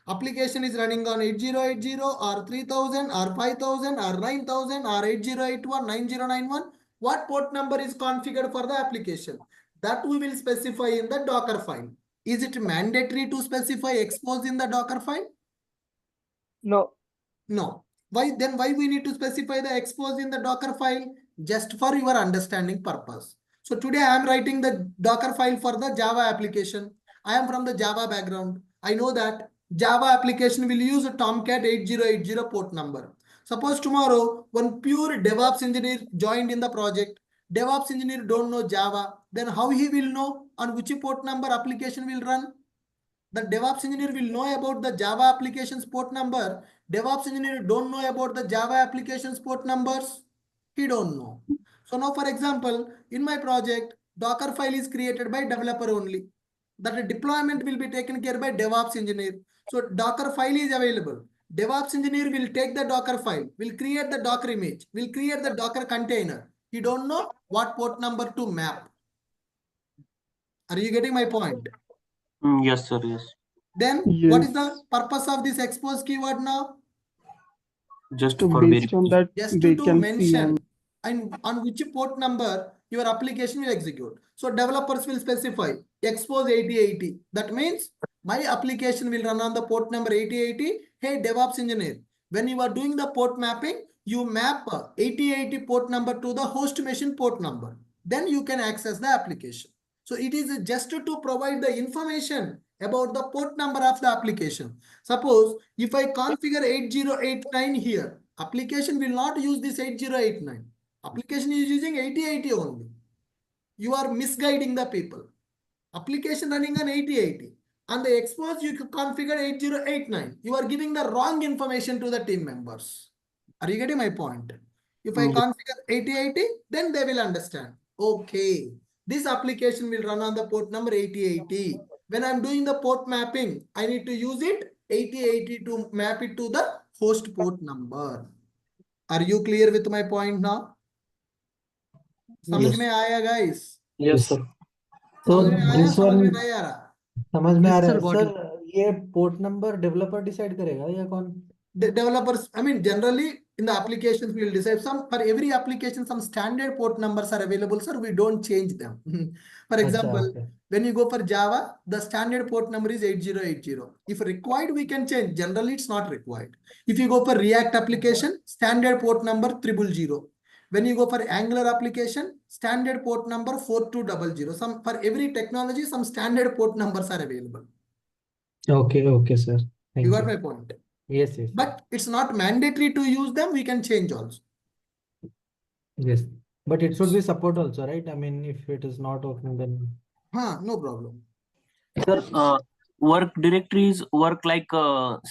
Application is running on 8080 or 3000 or 5000 or 9000 or 8081, 9091. What port number is configured for the application? That we will specify in the Docker file. Is it mandatory to specify expose in the Docker file? No. No. Why then? Why we need to specify the expose in the Docker file? Just for your understanding purpose. So today I am writing the Docker file for the Java application. I am from the Java background. I know that Java application will use a Tomcat 8080 port number. Suppose tomorrow one pure DevOps engineer joined in the project. DevOps engineer don't know Java, then how he will know on which port number application will run? The DevOps engineer will know about the Java applications port number. DevOps engineer don't know about the Java applications port numbers. He don't know. So now, for example, in my project, Docker file is created by developer only. That deployment will be taken care by DevOps engineer. So Docker file is available. DevOps engineer will take the Docker file, will create the Docker image, will create the Docker container. He don't know what port number to map. Are you getting my point? Yes, sir. Yes. Then what is the Yes. purpose of this expose keyword now? Just So for based on verification. that, Just they to can see and mention and on which port number your application will execute. So developers will specify expose 8080. That means my application will run on the port number 8080. Hey, DevOps engineer, when you are doing the port mapping, you map 8080 port number to the host machine port number. Then you can access the application. So it is just to provide the information about the port number of the application. Suppose if I configure 8089 here, application will not use this 8089. Application is using 8080 only. You are misguiding the people. Application running on 8080. On the expose, you configure 8089. You are giving the wrong information to the team members. Are you getting my point? If I configure 8080, then they will understand. Okay, this application will run on the port number 8080. When I'm doing the port mapping, I need to use it 8080 to map it to the host port number. Are you clear with my point now? समझ में आया guys? Yes, sir. So समझ में आया this समझ में one नहीं आ रहा? समझ में आ Yes, रहा sir, है got सर, it. ये पोर्ट नंबर डेवलपर डिसाइड करेगा या कौन? The developers, I mean, generally in the applications, we will decide some for every application, some standard port numbers are available, sir. We don't change them. For अच्छा, example, okay. when you go for Java, the standard port number is 8080. If required, we can change. Generally, it's not required. If you go for React application, standard port number 000. When you go for Angular application, standard port number 4200. Some for every technology, some standard port numbers are available. Okay, sir. Thank You got you. my point. Yes, yes, But it's not mandatory to use them. We can change also. yes. But it should be support also, right? I mean, if it is not working, then No problem. Sir, work directories work like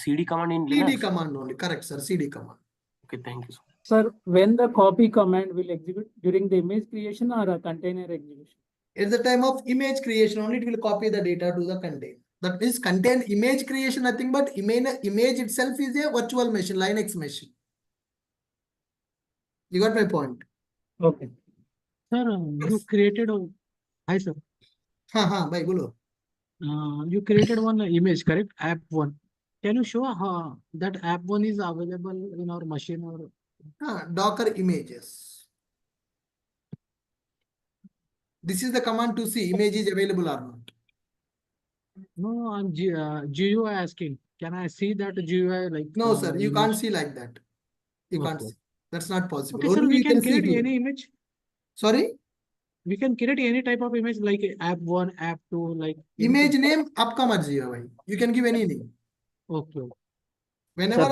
CD command in CD Linux. command only. Correct, sir. CD command. Okay, thank you, sir. Sir, when the copy command will execute during the image creation or a container execution? At the time of image creation only, it will copy the data to the container. That means contain image creation, nothing but image itself is a virtual machine, Linux machine. You got my point? Okay. Sir, you created a hi sir. Bhai, bolo. You created one image, correct? App one. Can you show how that app one is available in our machine or Docker images. This is the command to see image is available or not. no? I'm GUI asking. Can I see that GUI like? No, sir. You can't image? see like that. You can't Okay. see. That's not possible. Okay, sir. Only We you can can see create here. any image. Sorry. We can create any type of image like app one, app two, like Image anything. name आपका मर्जी है भाई. You can give any name. Okay. Whenever Sir,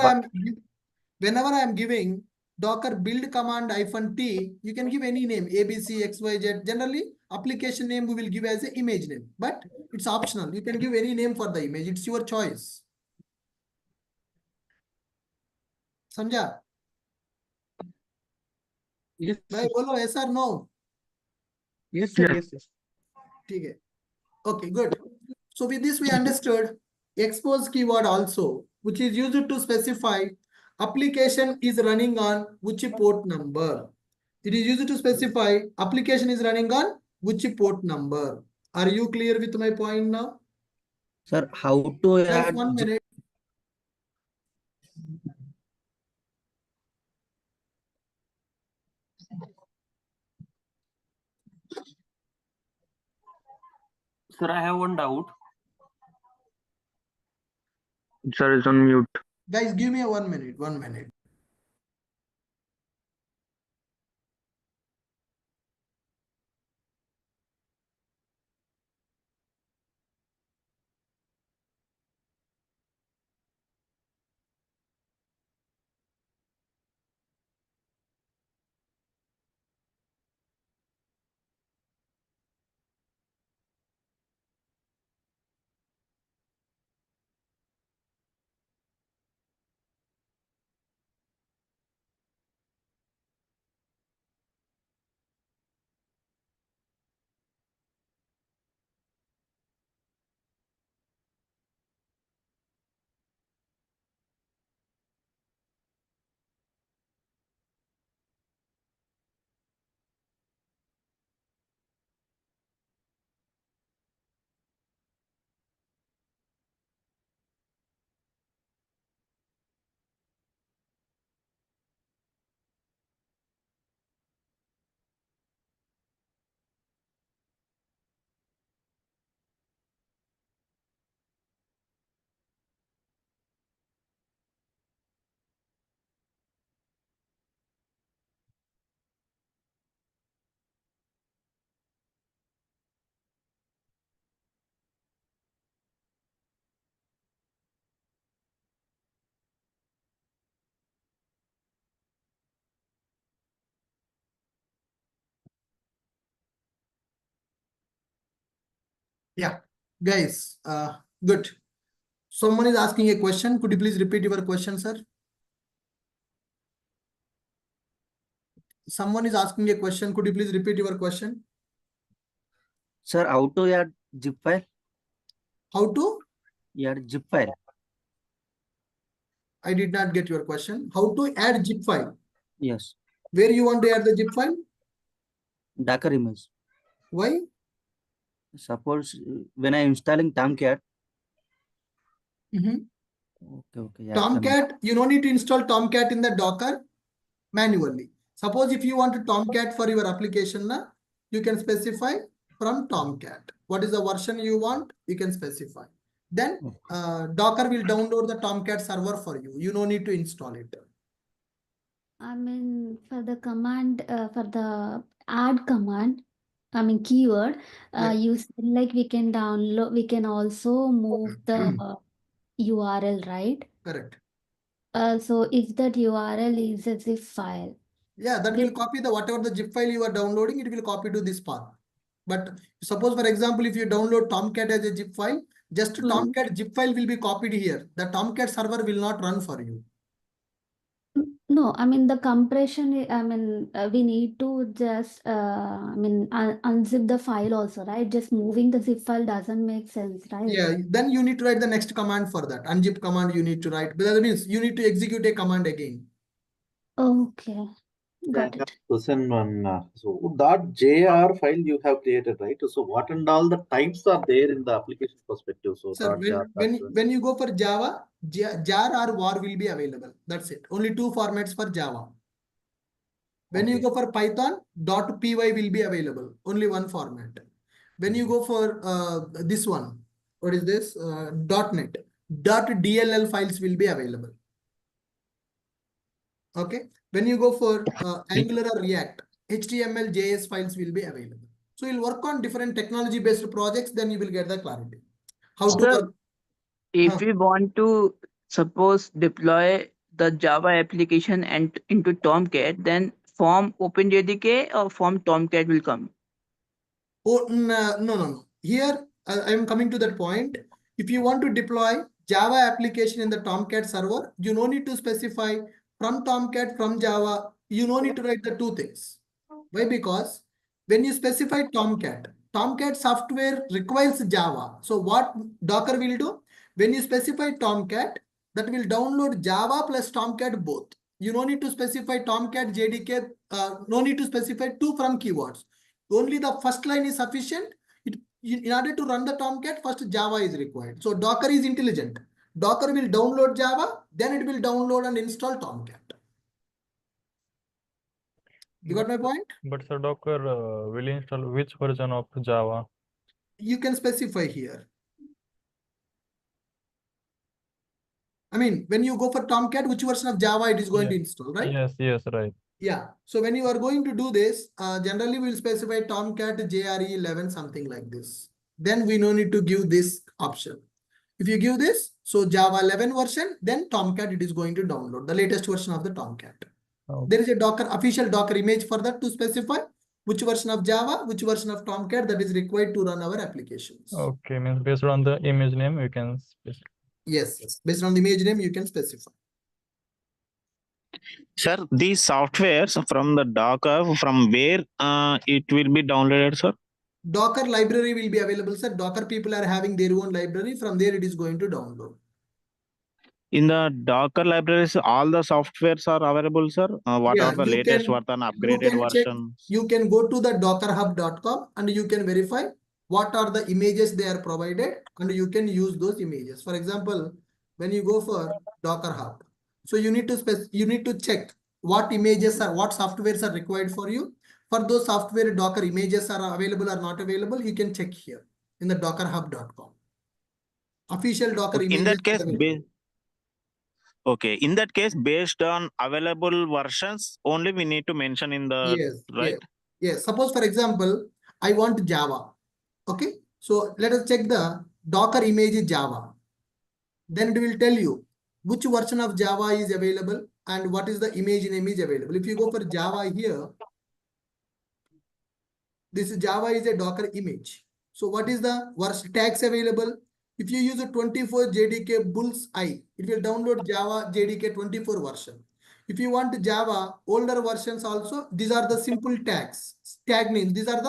I am giving Docker build command -t, you can give any name, ABC, XYZ. Generally, application name we will give as an image name, but it's optional. You can give any name for the image. It's your choice. समझा? Yes. भाई बोलो yes or no? Yes, sir. Yes, yes. ठीक है. Okay, good. So with this we understood expose keyword also, which is used to specify application is running on which port number. It is used to specify application is running on which port number. Are you clear with my point now? sir, how to Guys, add 1 minute. Sir, I have one doubt. sir is on mute. Guys, give me a 1 minute. 1 minute. Yeah, guys, good. Someone is asking a question. Could you please repeat your question, sir? Someone is asking a question. Could you please repeat your question? Sir, how to add zip file? How to? Add zip file. I did not get your question. How to add zip file? Yes. Where you want to add the zip file? Docker image. Why? Suppose when I installing Tomcat. Mhm. Okay. Yeah, Tomcat, you don't need to install Tomcat in the Docker manually. Suppose if you want Tomcat for your application, you can specify from Tomcat. What is the version you want? You can specify. Then Docker will download the Tomcat server for you. You don't need to install it. I mean, for the command, for the add command, I mean keyword, Yeah. you said like we can download, we can also move the URL, right? Correct. So if that URL is a zip file. Yeah, that will copy the whatever the zip file you are downloading, it will copy to this path. But suppose, for example, if you download Tomcat as a zip file, just Tomcat zip file will be copied here. The Tomcat server will not run for you. No, I mean the compression, I mean, we need to just, I mean, unzip the file also, right? Just moving the zip file doesn't make sense, right? Yeah, then you need to write the next command for that. Unzip command you need to write. But that means you need to execute a command again. Okay, got it. Question one. So that JR file you have created, right? So what and all the types are there in the application perspective? So Sir, when you go for Java, jar or var will be available. That's it. Only two formats for Java. When you go for Python, .py will be available. Only one format. When you go for this one, what is this? .NET, .dll files will be available. Okay. When you go for Angular or React, HTML, JS files will be available. So you'll work on different technology-based projects, then you will get the clarity. How to work. If we want to suppose deploy the Java application and into Tomcat, then from OpenJDK or from Tomcat will come. Oh, no. Here, I am coming to that point. If you want to deploy Java application in the Tomcat server, you no need to specify from Tomcat, from Java. You no need to write the two things. Why? Because when you specify Tomcat, Tomcat software requires Java. So what Docker will do? When you specify Tomcat, that will download Java plus Tomcat both. You no need to specify Tomcat JDK. No need to specify two from keywords. Only the first line is sufficient. In order to run the Tomcat, first Java is required. So Docker is intelligent. Docker will download Java, then it will download and install Tomcat. You got my point? But sir, Docker will install which version of Java? You can specify here. I mean, when you go for Tomcat, which version of Java it is going to install, right? Yes, right. Yeah. So when you are going to do this, generally we will specify Tomcat JRE 11, something like this. Then we no need to give this option. If you give this, so Java 11 version, then Tomcat it is going to download the latest version of the Tomcat. Okay. There is a official Docker image for that to specify which version of Java, which version of Tomcat that is required to run our applications. Okay, means based on the image name, we can specify. Yes, based on the image name, you can specify. Sir, these softwares from the Docker, from where it will be downloaded, sir? Docker library will be available, sir. Docker people are having their own library. From there, it is going to download. In the Docker libraries, all the softwares are available, sir. What Yeah, are the latest version, upgraded version? You can go to the dockerhub.com and you can verify what are the images they are provided and you can use those images. For example, when you go for Docker Hub, so you need to check what images are, what softwares are required for you. For those software Docker images are available or not available, you can check here in the dockerhub.com. Official Docker images. In that case, okay, in that case, based on available versions, only we need to mention in the right. Yes. Suppose, for example, I want Java. Okay. So let us check the Docker image Java. Then it will tell you which version of Java is available and what is the image available. If you go for Java here, this Java is a Docker image. So what is the worst tags available? If you use a 24 JDK bullseye, it will download Java JDK 24 version. If you want Java older versions also, these are the simple tags, tag names. These are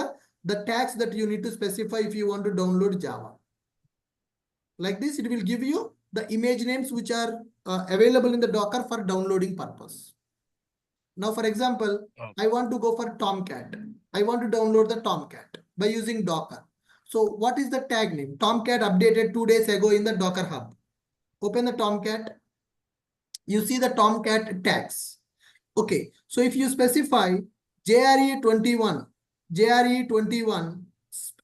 the tags that you need to specify if you want to download Java. Like this, it will give you the image names which are available in the Docker for downloading purpose. Now, for example, I want to go for Tomcat. I want to download the Tomcat by using Docker. So what is the tag name? Tomcat updated 2 days ago in the Docker Hub. Open the Tomcat. You see the Tomcat tags. Okay, so if you specify JRE21, JRE21,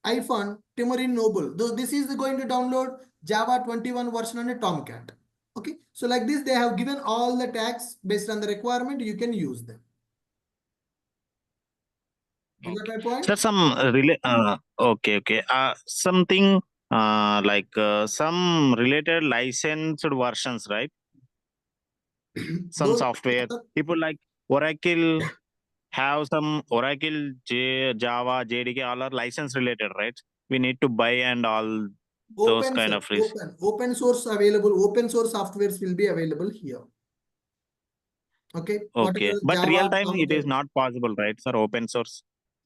i5 Timorin Noble, though this is going to download Java 21 version on a Tomcat. Okay, so like this, they have given all the tags based on the requirement. You can use them. You got my point? Sir, some okay. Something some related licensed versions, right? Some Those, software. People like Oracle have some Oracle, Java, JDK, all are license related, right? We need to buy and all those open, kind sir, of risk. open source available. Open source softwares will be available here. Okay. Okay, but Java, real time it is Tomcat. not possible, right, sir? Open source.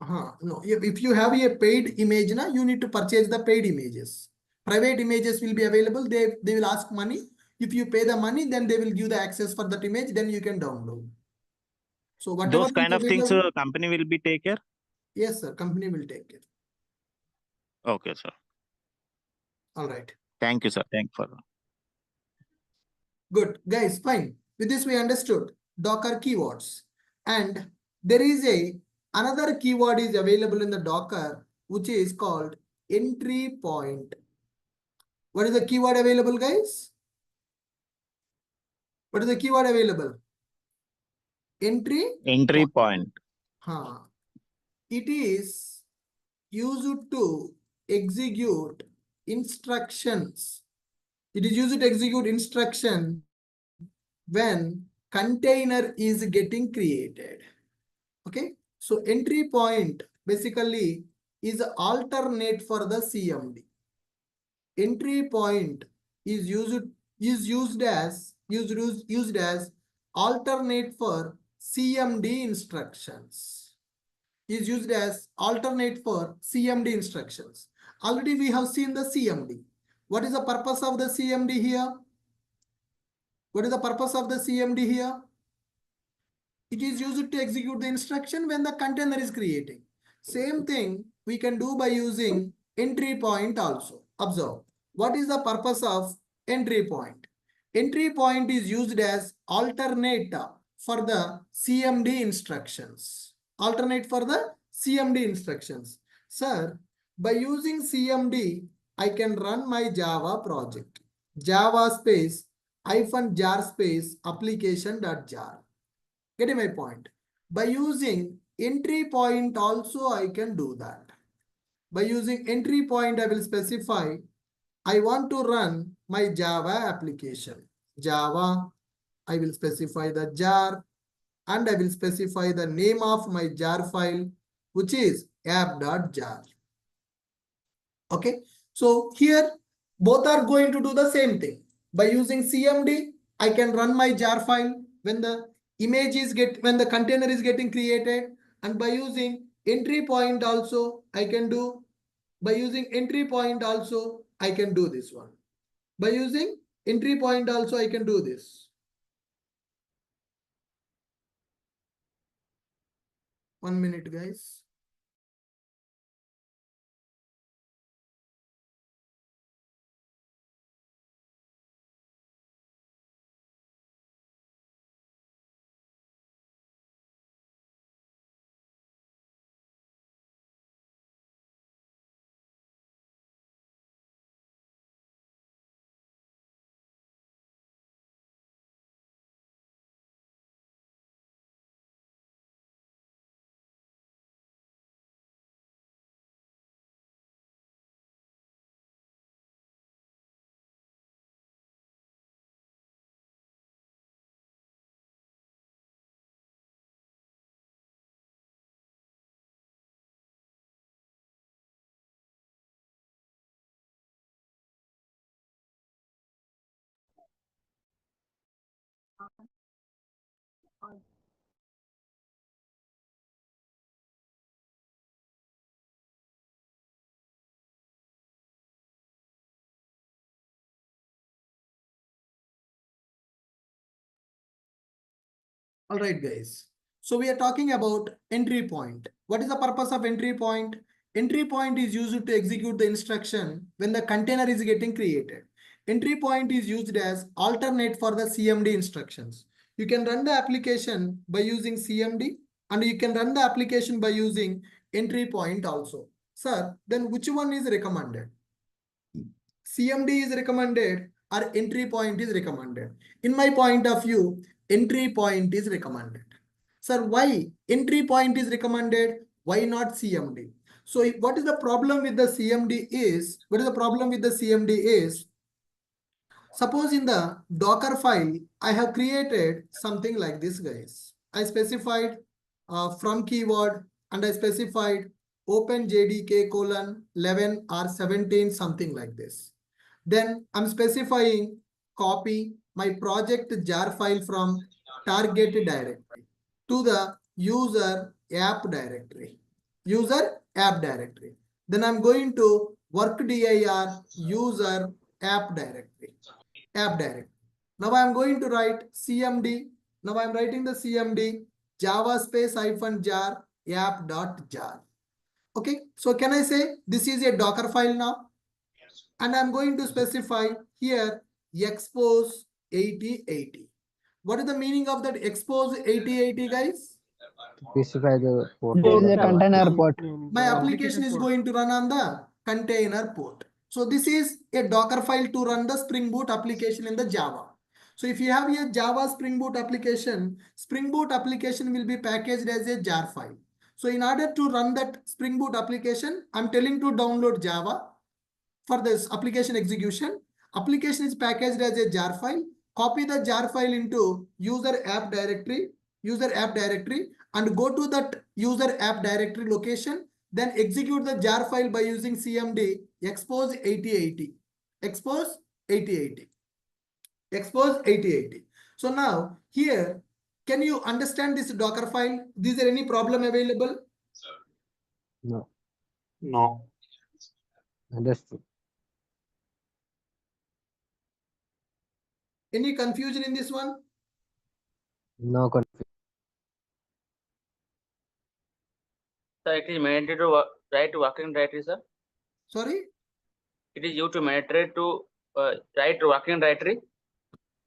No, if you have a paid image, you need to purchase the paid images. Private images will be available. They will ask money. If you pay the money, then they will give the access for that image. Then you can download. So whatever Those kind is of things, available, company will be take care. yes, sir. Company will take care. Okay, sir. All right. Thank you, sir. Thank you for. Good, guys. Fine. With this, we understood Docker keywords, and there is another keyword is available in the Docker, which is called entry point. What is the keyword available, guys? What is the keyword available? Entry point. It is used to execute instructions. It is used to execute instruction when container is getting created. Okay, so entry point basically is alternate for the CMD. Entry point is used as alternate for CMD instructions. Is used as alternate for CMD instructions. Already we have seen the CMD. What is the purpose of the CMD here? What is the purpose of the CMD here? It is used to execute the instruction when the container is creating. Same thing we can do by using entry point also. Observe. What is the purpose of entry point? Entry point is used as alternate for the CMD instructions. Alternate for the CMD instructions. Sir, by using CMD, I can run my Java project. Java space -jar space application.jar. Getting my point? By using entry point also I can do that. By using entry point, I will specify I want to run my Java application. Java, I will specify the jar and I will specify the name of my jar file, which is app.jar. Okay, so here both are going to do the same thing. By using CMD, I can run my jar file when the when the container is getting created, and by using entry point also I can do. By using entry point also I can do this one. By using entry point also I can do this. 1 minute, guys. All right, guys. So we are talking about entry point. What is the purpose of entry point? Entry point is used to execute the instruction when the container is getting created. Entry point is used as alternate for the CMD instructions. You can run the application by using CMD and you can run the application by using entry point also. Sir, then which one is recommended? CMD is recommended or entry point is recommended? In my point of view, entry point is recommended. Sir, why entry point is recommended? Why not CMD? So what is the problem with the CMD is, suppose in the Docker file, I have created something like this, guys. I specified from keyword and I specified open JDK colon 11 or 17, something like this. Then I'm specifying copy my project jar file from target directory to the user app directory. Then I'm going to work dir user app directory. Now I'm going to write CMD. Now I'm writing the CMD java space -jar app.jar. Okay, so can I say this is a Docker file now? And I'm going to specify here expose 8080. What is the meaning of that expose 8080, guys? Specify the port. There of is a the container port. My application is going to run on the container port. So this is a Docker file to run the Spring Boot application in the Java. So if you have a Java Spring Boot application will be packaged as a jar file. So in order to run that Spring Boot application, I'm telling to download Java for this application execution. Application is packaged as a jar file. Copy the jar file into user app directory, and go to that user app directory location. Then execute the jar file by using CMD expose 8080. Expose 8080. So now here, can you understand this Docker file? Is there any problem available? No. No. Understood. Any confusion in this one? No confusion. Sir, it is mandatory to write working directory, sir. Sorry? It is you to mandatory to write working directory.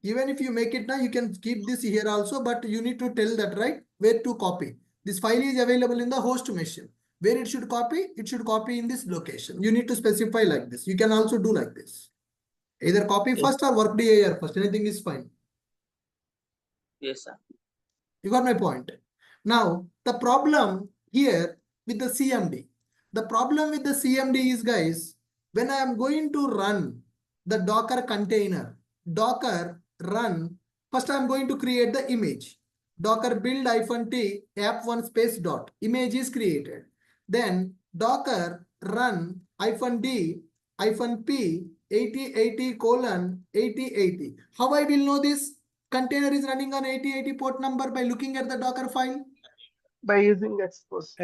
Even if you make it now, you can keep this here also, but you need to tell that, right, where to copy. This file is available in the host machine. Where it should copy? It should copy in this location. You need to specify like this. You can also do like this. Either copy first or work dir first. Anything is fine. Yes, sir. You got my point. Now, the problem here with the CMD. The problem with the CMD is, guys, when I am going to run the Docker container, Docker run, first I am going to create the image. Docker build -t app1 space dot image is created. Then Docker run -d -p 8080 colon 8080. How I will know this container is running on 8080 port number? By looking at the Docker file. By using expose.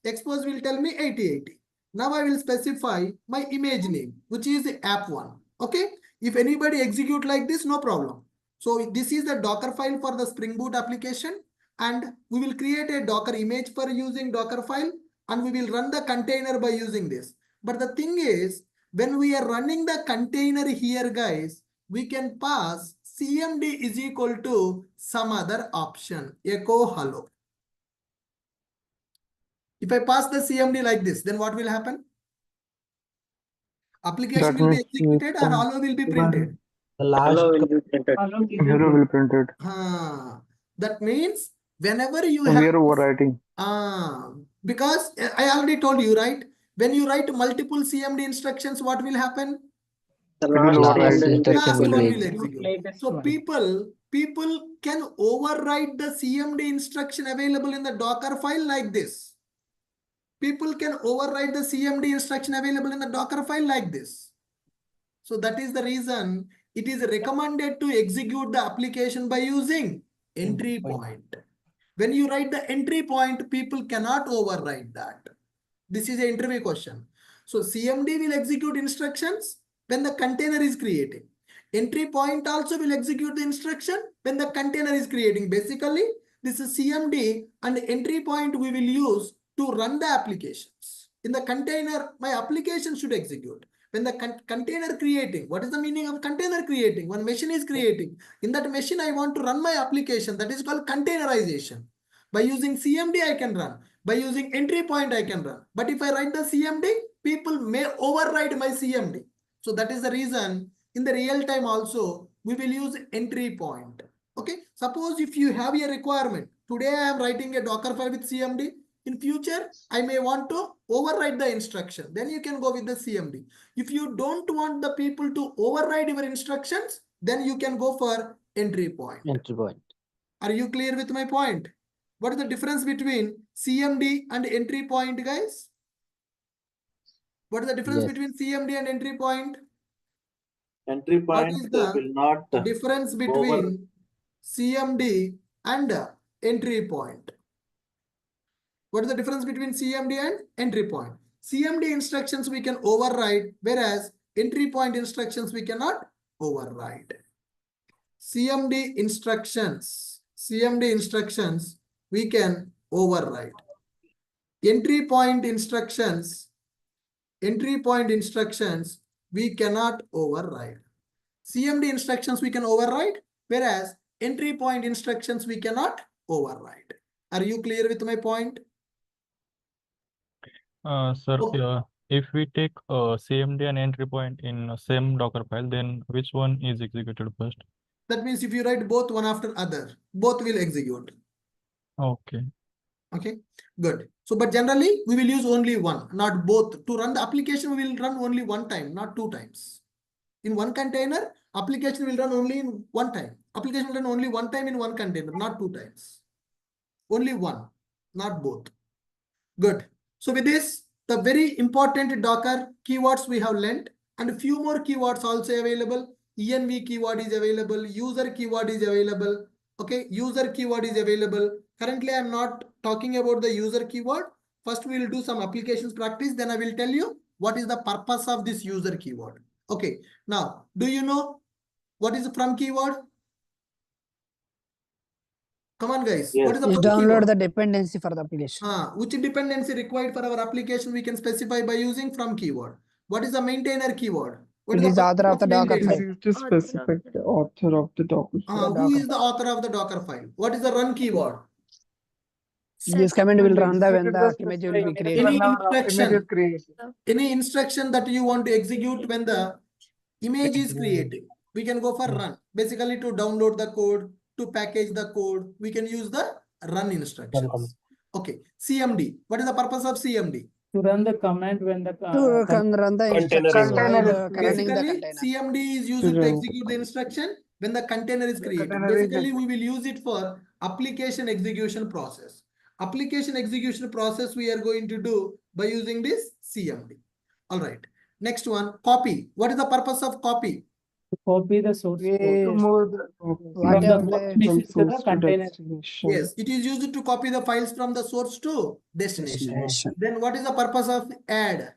Expose will tell me 8080. Now I will specify my image name, which is app1. Okay. If anybody execute like this, no problem. So this is the Docker file for the Spring Boot application, and we will create a Docker image for using Docker file, and we will run the container by using this. But the thing is, when we are running the container here, guys, we can pass CMD is equal to some other option, echo hello. If I pass the CMD like this, then what will happen? Application will be executed and hello will be printed. The last Hello will be printed. Zero will print it. That means whenever you We have are overwriting. because I already told you, right? When you write multiple CMD instructions, what will happen? The will last override. Instruction Last will one be will executed. execute. So people can override the CMD instruction available in the Docker file like this. People can override the CMD instruction available in the Docker file like this. So that is the reason it is recommended to execute the application by using entry point. When you write the entry point, people cannot override that. This is an interview question. So CMD will execute instructions when the container is creating. Entry point also will execute the instruction when the container is creating. Basically, this is CMD and entry point we will use to run the applications. In the container, my application should execute. When the container creating, what is the meaning of container creating? One machine is creating. In that machine, I want to run my application. That is called containerization. By using CMD, I can run. By using entry point, I can run. But if I write the CMD, people may override my CMD. So that is the reason in the real time also, we will use entry point. Okay. Suppose if you have a requirement, today I am writing a Docker file with CMD. In future, I may want to override the instruction. Then you can go with the CMD. If you don't want the people to override your instructions, then you can go for entry point. Entry point. Are you clear with my point? What is the difference between CMD and entry point, guys? What is the difference between CMD and entry point? Entry What point is the will not difference between CMD and entry point? What is the difference between CMD and entry point? CMD instructions we can override, whereas entry point instructions we cannot override. CMD instructions we can override. Entry point instructions we cannot override. CMD instructions we can override, whereas entry point instructions we cannot override. Are you clear with my point? Sir, Okay. if we take CMD and entry point in same Docker file, then which one is executed first? That means if you write both one after other, both will execute. Okay. Okay, good. So, but generally we will use only one, not both. To run the application, we will run only one time, not two times. In one container, application will run only in one time. Application will run only one time in one container, not two times. Only one, not both. Good. So with this, the very important Docker keywords we have learned, and a few more keywords also available. env keyword is available, user keyword is available. Okay, user keyword is available. Currently, I am not talking about the user keyword. First, we will do some applications practice. Then I will tell you what is the purpose of this user keyword. Okay, now, do you know what is the from keyword? Come on, guys. Yes. What is the Just from download keyword? the dependency for the application. Which dependency required for our application we can specify by using from keyword. What is the maintainer keyword? What It is is the author purpose of the Docker maintainer? file. To specify the author of the Docker file. Who is the author of the Docker file? What is the run keyword? This command will run the when the Execute image will be created. Any image is instruction, created. any instruction that you want to execute when the image is creating, we can go for run. Basically, to download the code, to package the code, we can use the run instructions. Okay, CMD. What is the purpose of CMD? To run the command when the To run the instruction Container while is running the Basically, container. CMD is used to execute the instruction when the container is created. container is Basically, we will use it for application execution process. Application execution process we are going to do by using this CMD. All right. Next one, copy. What is the purpose of copy? to copy the source code to We move the whatever from the the destination to the source to container. destination. Yes, it is used to copy the files from the source to destination. destination. Then what is the purpose of add?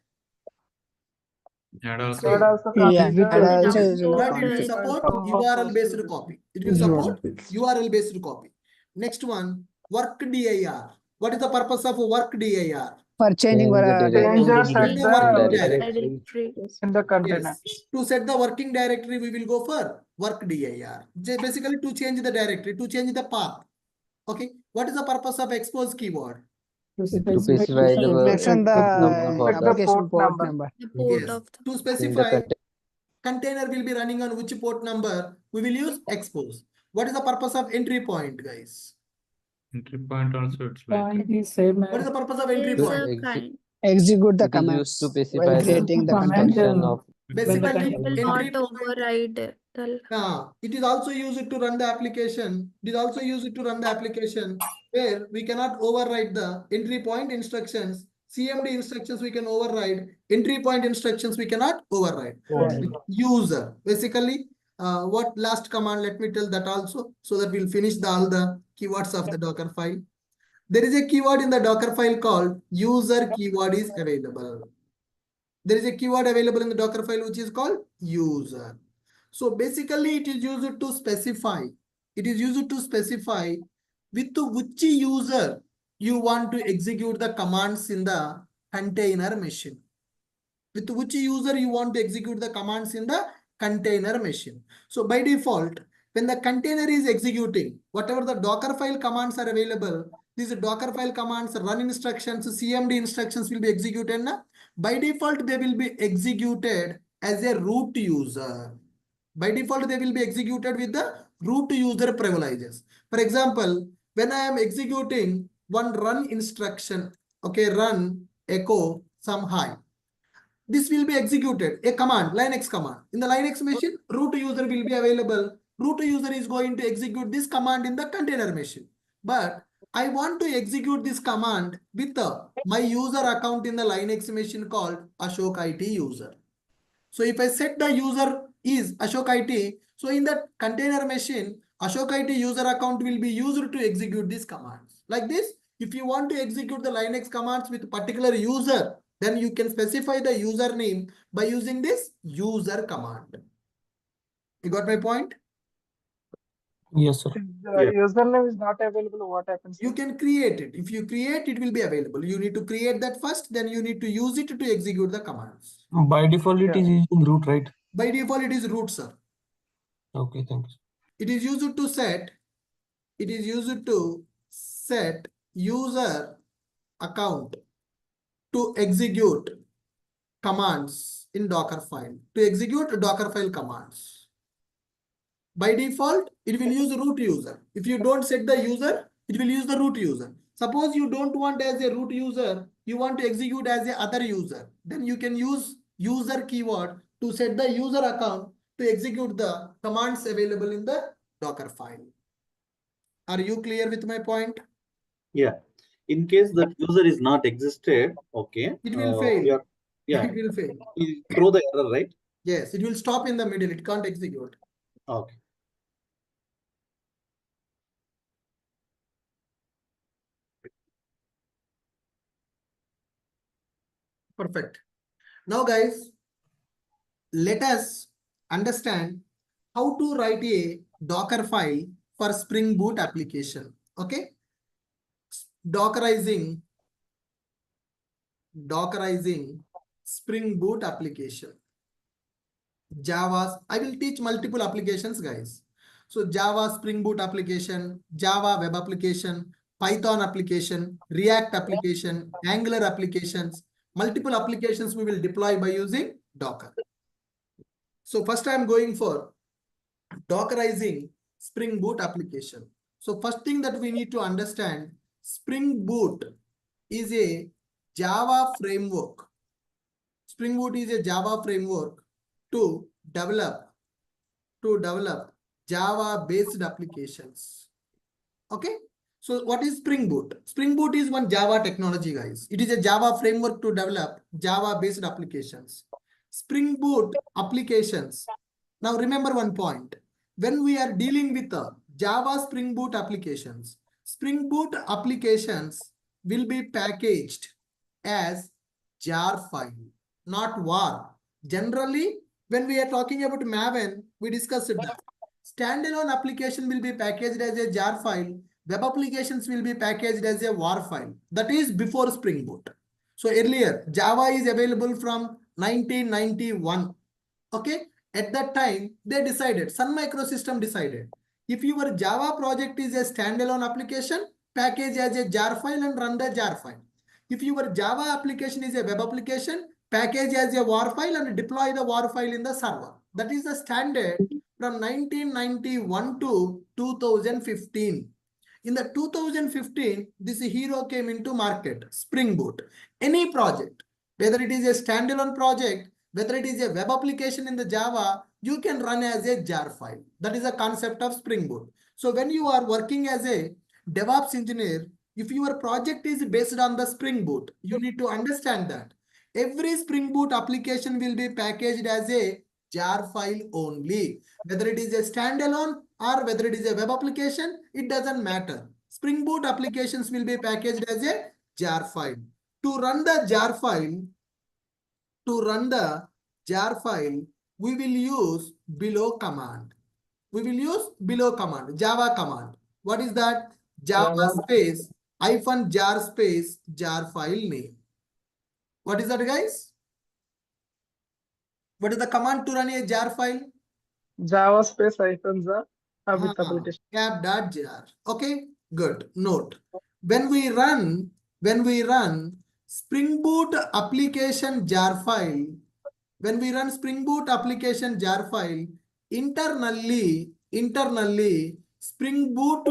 That also Yeah, copies and the also is in the But it will config. support from URL based copy. It will support URL-based. URL based copy. Next one, work dir. What is the purpose of work dir? For changing Change the Changes directory at The working the directory. in the container. Yes. To set the working directory, we will go for work dir. Basically, to change the directory, to change the path. Okay. What is the purpose of expose keyword? To To specify specify the Mention the for the application port number. number. Yes. To in the specify container will be running on which port number, we will use expose. What is the purpose of entry point, guys? Entry point also it's point is same What is as the purpose of entry point? Execute the it is used to commands specify while the creating the command container. of when the Basically, container entry point, it is also used to run the application. It is also used to run the application where we cannot override the entry point instructions. CMD instructions we can override. Entry point instructions we cannot override. User. Basically, What last command? Let me tell that also, so that we'll finish all the keywords of the Docker file. There is a keyword in the Docker file called user keyword is available. There is a keyword available in the Docker file which is called user. So basically it is used to specify. It is used to specify with which user you want to execute the commands in the container machine. With which user you want to execute the commands in the container machine. So by default, when the container is executing, whatever the Docker file commands are available, these Docker file commands, run instructions, CMD instructions will be executed. By default, they will be executed as a root user. By default, they will be executed with the root user privileges. For example, when I am executing one run instruction, okay, run echo some hi. This will be executed, a command, Linux command. In the Linux machine, root user will be available. Root user is going to execute this command in the container machine. But I want to execute this command with my user account in the Linux machine called Ashok IT user. So if I set the user is Ashok IT, so in that container machine, Ashok IT user account will be used to execute these commands. Like this, if you want to execute the Linux commands with particular user, then you can specify the username by using this user command. You got my point? Yes, sir. If the username is not available, what happens? You can create it. If you create, it will be available. You need to create that first, then you need to use it to execute the commands. By default, it is using root, right? By default, it is root, sir. Okay, thanks. It is used to set user account to execute commands in Docker file, to execute Docker file commands. By default, it will use root user. If you don't set the user, it will use the root user. Suppose you don't want as a root user, you want to execute as a other user, then you can use user keyword to set the user account to execute the commands available in the Docker file. Are you clear with my point? Yeah. In case that user is not existed, okay. It will fail. Yeah. It will fail. You throw the error, right? Yes, it will stop in the middle. It can't execute. Okay. Perfect. Now, guys, let us understand how to write a Docker file for Spring Boot application. Okay. Dockerizing Spring Boot application. Java. I will teach multiple applications, guys. So Java Spring Boot application, Java web application, Python application, React application, Angular applications, multiple applications we will deploy by using Docker. So first I am going for Dockerizing Spring Boot application. So first thing that we need to understand, Spring Boot is a Java framework. Spring Boot is a Java framework to develop Java-based applications. Okay. So what is Spring Boot? Spring Boot is one Java technology, guys. It is a Java framework to develop Java-based applications. Spring Boot applications. Now remember one point. When we are dealing with Java Spring Boot applications will be packaged as jar file, not war. Generally, when we are talking about Maven, we discussed that. Standalone application will be packaged as a jar file. Web applications will be packaged as a war file. That is before Spring Boot. So earlier, Java is available from 1991. Okay. At that time, they decided, Sun Microsystem decided, if your Java project is a standalone application, package as a jar file and run the jar file. If your Java application is a web application, package as a war file and deploy the war file in the server. That is the standard from 1991 to 2015. In the 2015, this hero came into market, Spring Boot. Any project, whether it is a standalone project, whether it is a web application in the Java, you can run as a jar file. That is the concept of Spring Boot. So when you are working as a DevOps engineer, if your project is based on the Spring Boot, you need to understand that every Spring Boot application will be packaged as a jar file only. Whether it is a standalone or whether it is a web application, it doesn't matter. Spring Boot applications will be packaged as a jar file. To run the jar file, we will use below command. We will use below command, Java command. What is that? Java space -jar space jar file name. What is that, guys? What is the command to run a jar file? Java space -jar with application. Cap.jar. Okay, good. Note. When we run Spring Boot application jar file, internally Spring Boot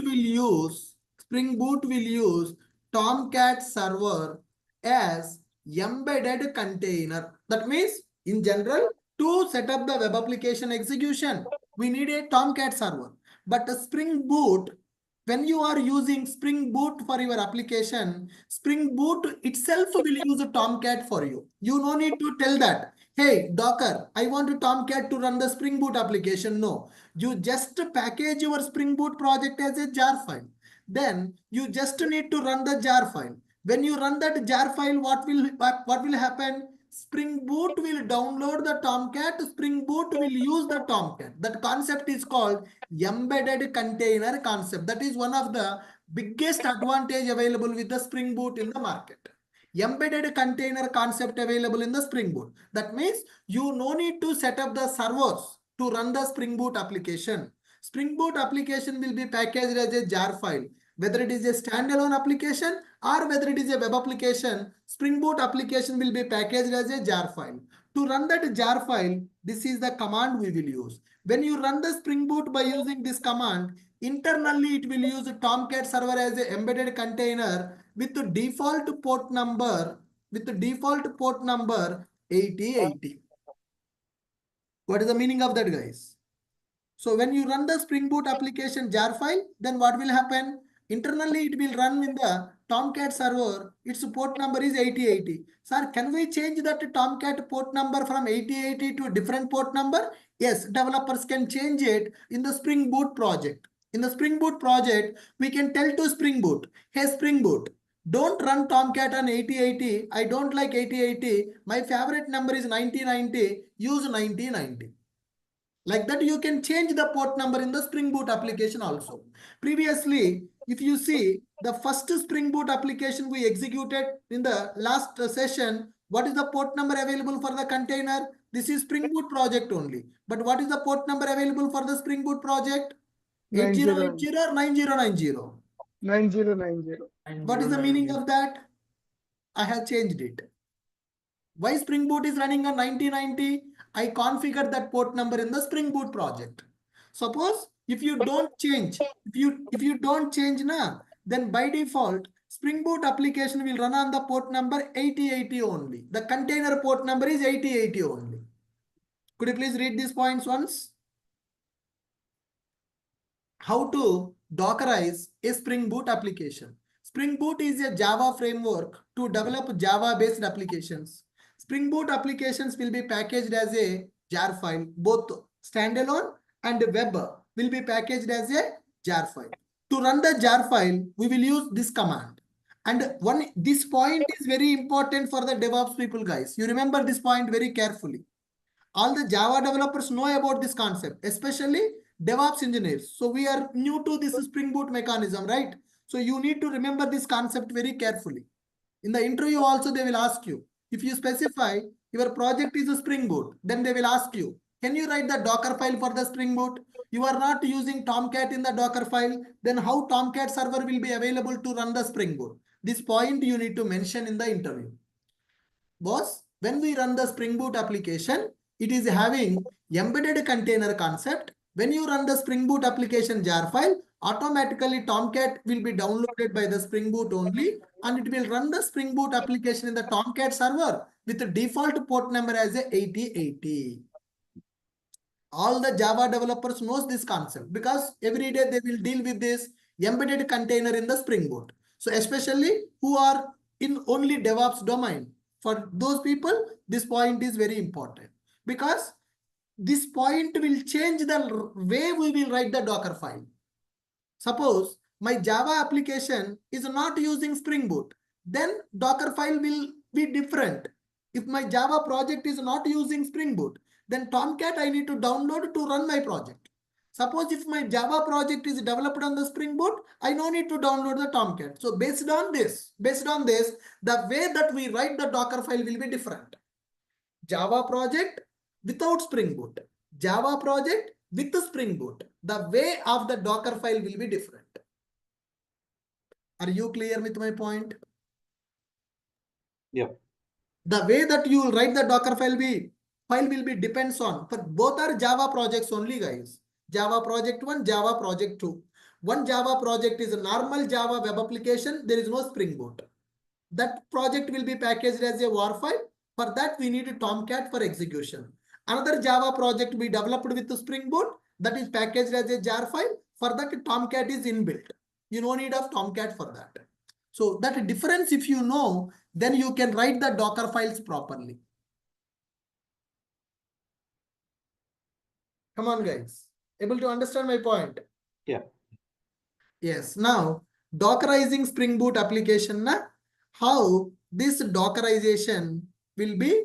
will use Tomcat server as embedded container. That means in general, to set up the web application execution, we need a Tomcat server. But Spring Boot, when you are using Spring Boot for your application, Spring Boot itself will use a Tomcat for you. You no need to tell that, hey, Docker, I want a Tomcat to run the Spring Boot application. No, you just package your Spring Boot project as a jar file. Then you just need to run the jar file. When you run that jar file, what will happen? Spring Boot will download the Tomcat. Spring Boot will use the Tomcat. That concept is called embedded container concept. That is one of the biggest advantage available with the Spring Boot in the market. Embedded container concept available in the Spring Boot. That means you no need to set up the servers to run the Spring Boot application. Spring Boot application will be packaged as a jar file. Whether it is a standalone application or whether it is a web application, Spring Boot application will be packaged as a jar file. To run that jar file, this is the command we will use. When you run the Spring Boot by using this command, internally it will use a Tomcat server as an embedded container with the default port number 8080. What is the meaning of that, guys? So when you run the Spring Boot application jar file, then what will happen? Internally, it will run in the Tomcat server. Its port number is 8080. Sir, can we change that Tomcat port number from 8080 to a different port number? Yes, developers can change it in the Spring Boot project. In the Spring Boot project, we can tell to Spring Boot, hey Spring Boot, don't run Tomcat on 8080. I don't like 8080. My favorite number is 9090. Use 9090. Like that, you can change the port number in the Spring Boot application also. Previously, if you see the first Spring Boot application we executed in the last session, what is the port number available for the container? This is Spring Boot project only. But what is the port number available for the Spring Boot project? 8080 or 9090? 9090. What is the meaning of that? I have changed it. Why Spring Boot is running on 9090? I configured that port number in the Spring Boot project. Suppose if you don't change, if you don't change now, then by default, Spring Boot application will run on the port number 8080 only. The container port number is 8080 only. Could you please read these points once? How to Dockerize a Spring Boot application. Spring Boot is a Java framework to develop Java-based applications. Spring Boot applications will be packaged as a jar file. Both standalone and web will be packaged as a jar file. To run the jar file, we will use this command. And this point is very important for the DevOps people, guys. You remember this point very carefully. All the Java developers know about this concept, especially DevOps engineers. So we are new to this Spring Boot mechanism, right? So you need to remember this concept very carefully. In the interview also, they will ask you, if you specify your project is a Spring Boot, then they will ask you, can you write the Docker file for the Spring Boot? You are not using Tomcat in the Docker file, then how Tomcat server will be available to run the Spring Boot? This point you need to mention in the interview. Boss, when we run the Spring Boot application, it is having embedded container concept. When you run the Spring Boot application jar file, automatically Tomcat will be downloaded by the Spring Boot only, and it will run the Spring Boot application in the Tomcat server with the default port number as a 8080. All the Java developers knows this concept because every day they will deal with this embedded container in the Spring Boot. So especially who are in only DevOps domain, for those people, this point is very important because this point will change the way we will write the Docker file. Suppose my Java application is not using Spring Boot, then Docker file will be different. If my Java project is not using Spring Boot, then Tomcat I need to download to run my project. Suppose if my Java project is developed on the Spring Boot, I no need to download the Tomcat. So based on this, the way that we write the Docker file will be different. Java project without Spring Boot, Java project with the Spring Boot, the way of the Docker file will be different. Are you clear with my point? Yeah. The way that you will write the Docker file will be depends on, but both are Java projects only, guys. Java project 1, Java project 2. One Java project is a normal Java web application. There is no Spring Boot. That project will be packaged as a WAR file. For that, we need a Tomcat for execution. Another Java project we developed with the Spring Boot that is packaged as a jar file. For that, Tomcat is inbuilt. You no need of Tomcat for that. So that difference, if you know, then you can write the Docker files properly. Come on, guys. Able to understand my point? Yeah. Yes. Now, Dockerizing Spring Boot application, how this Dockerization will be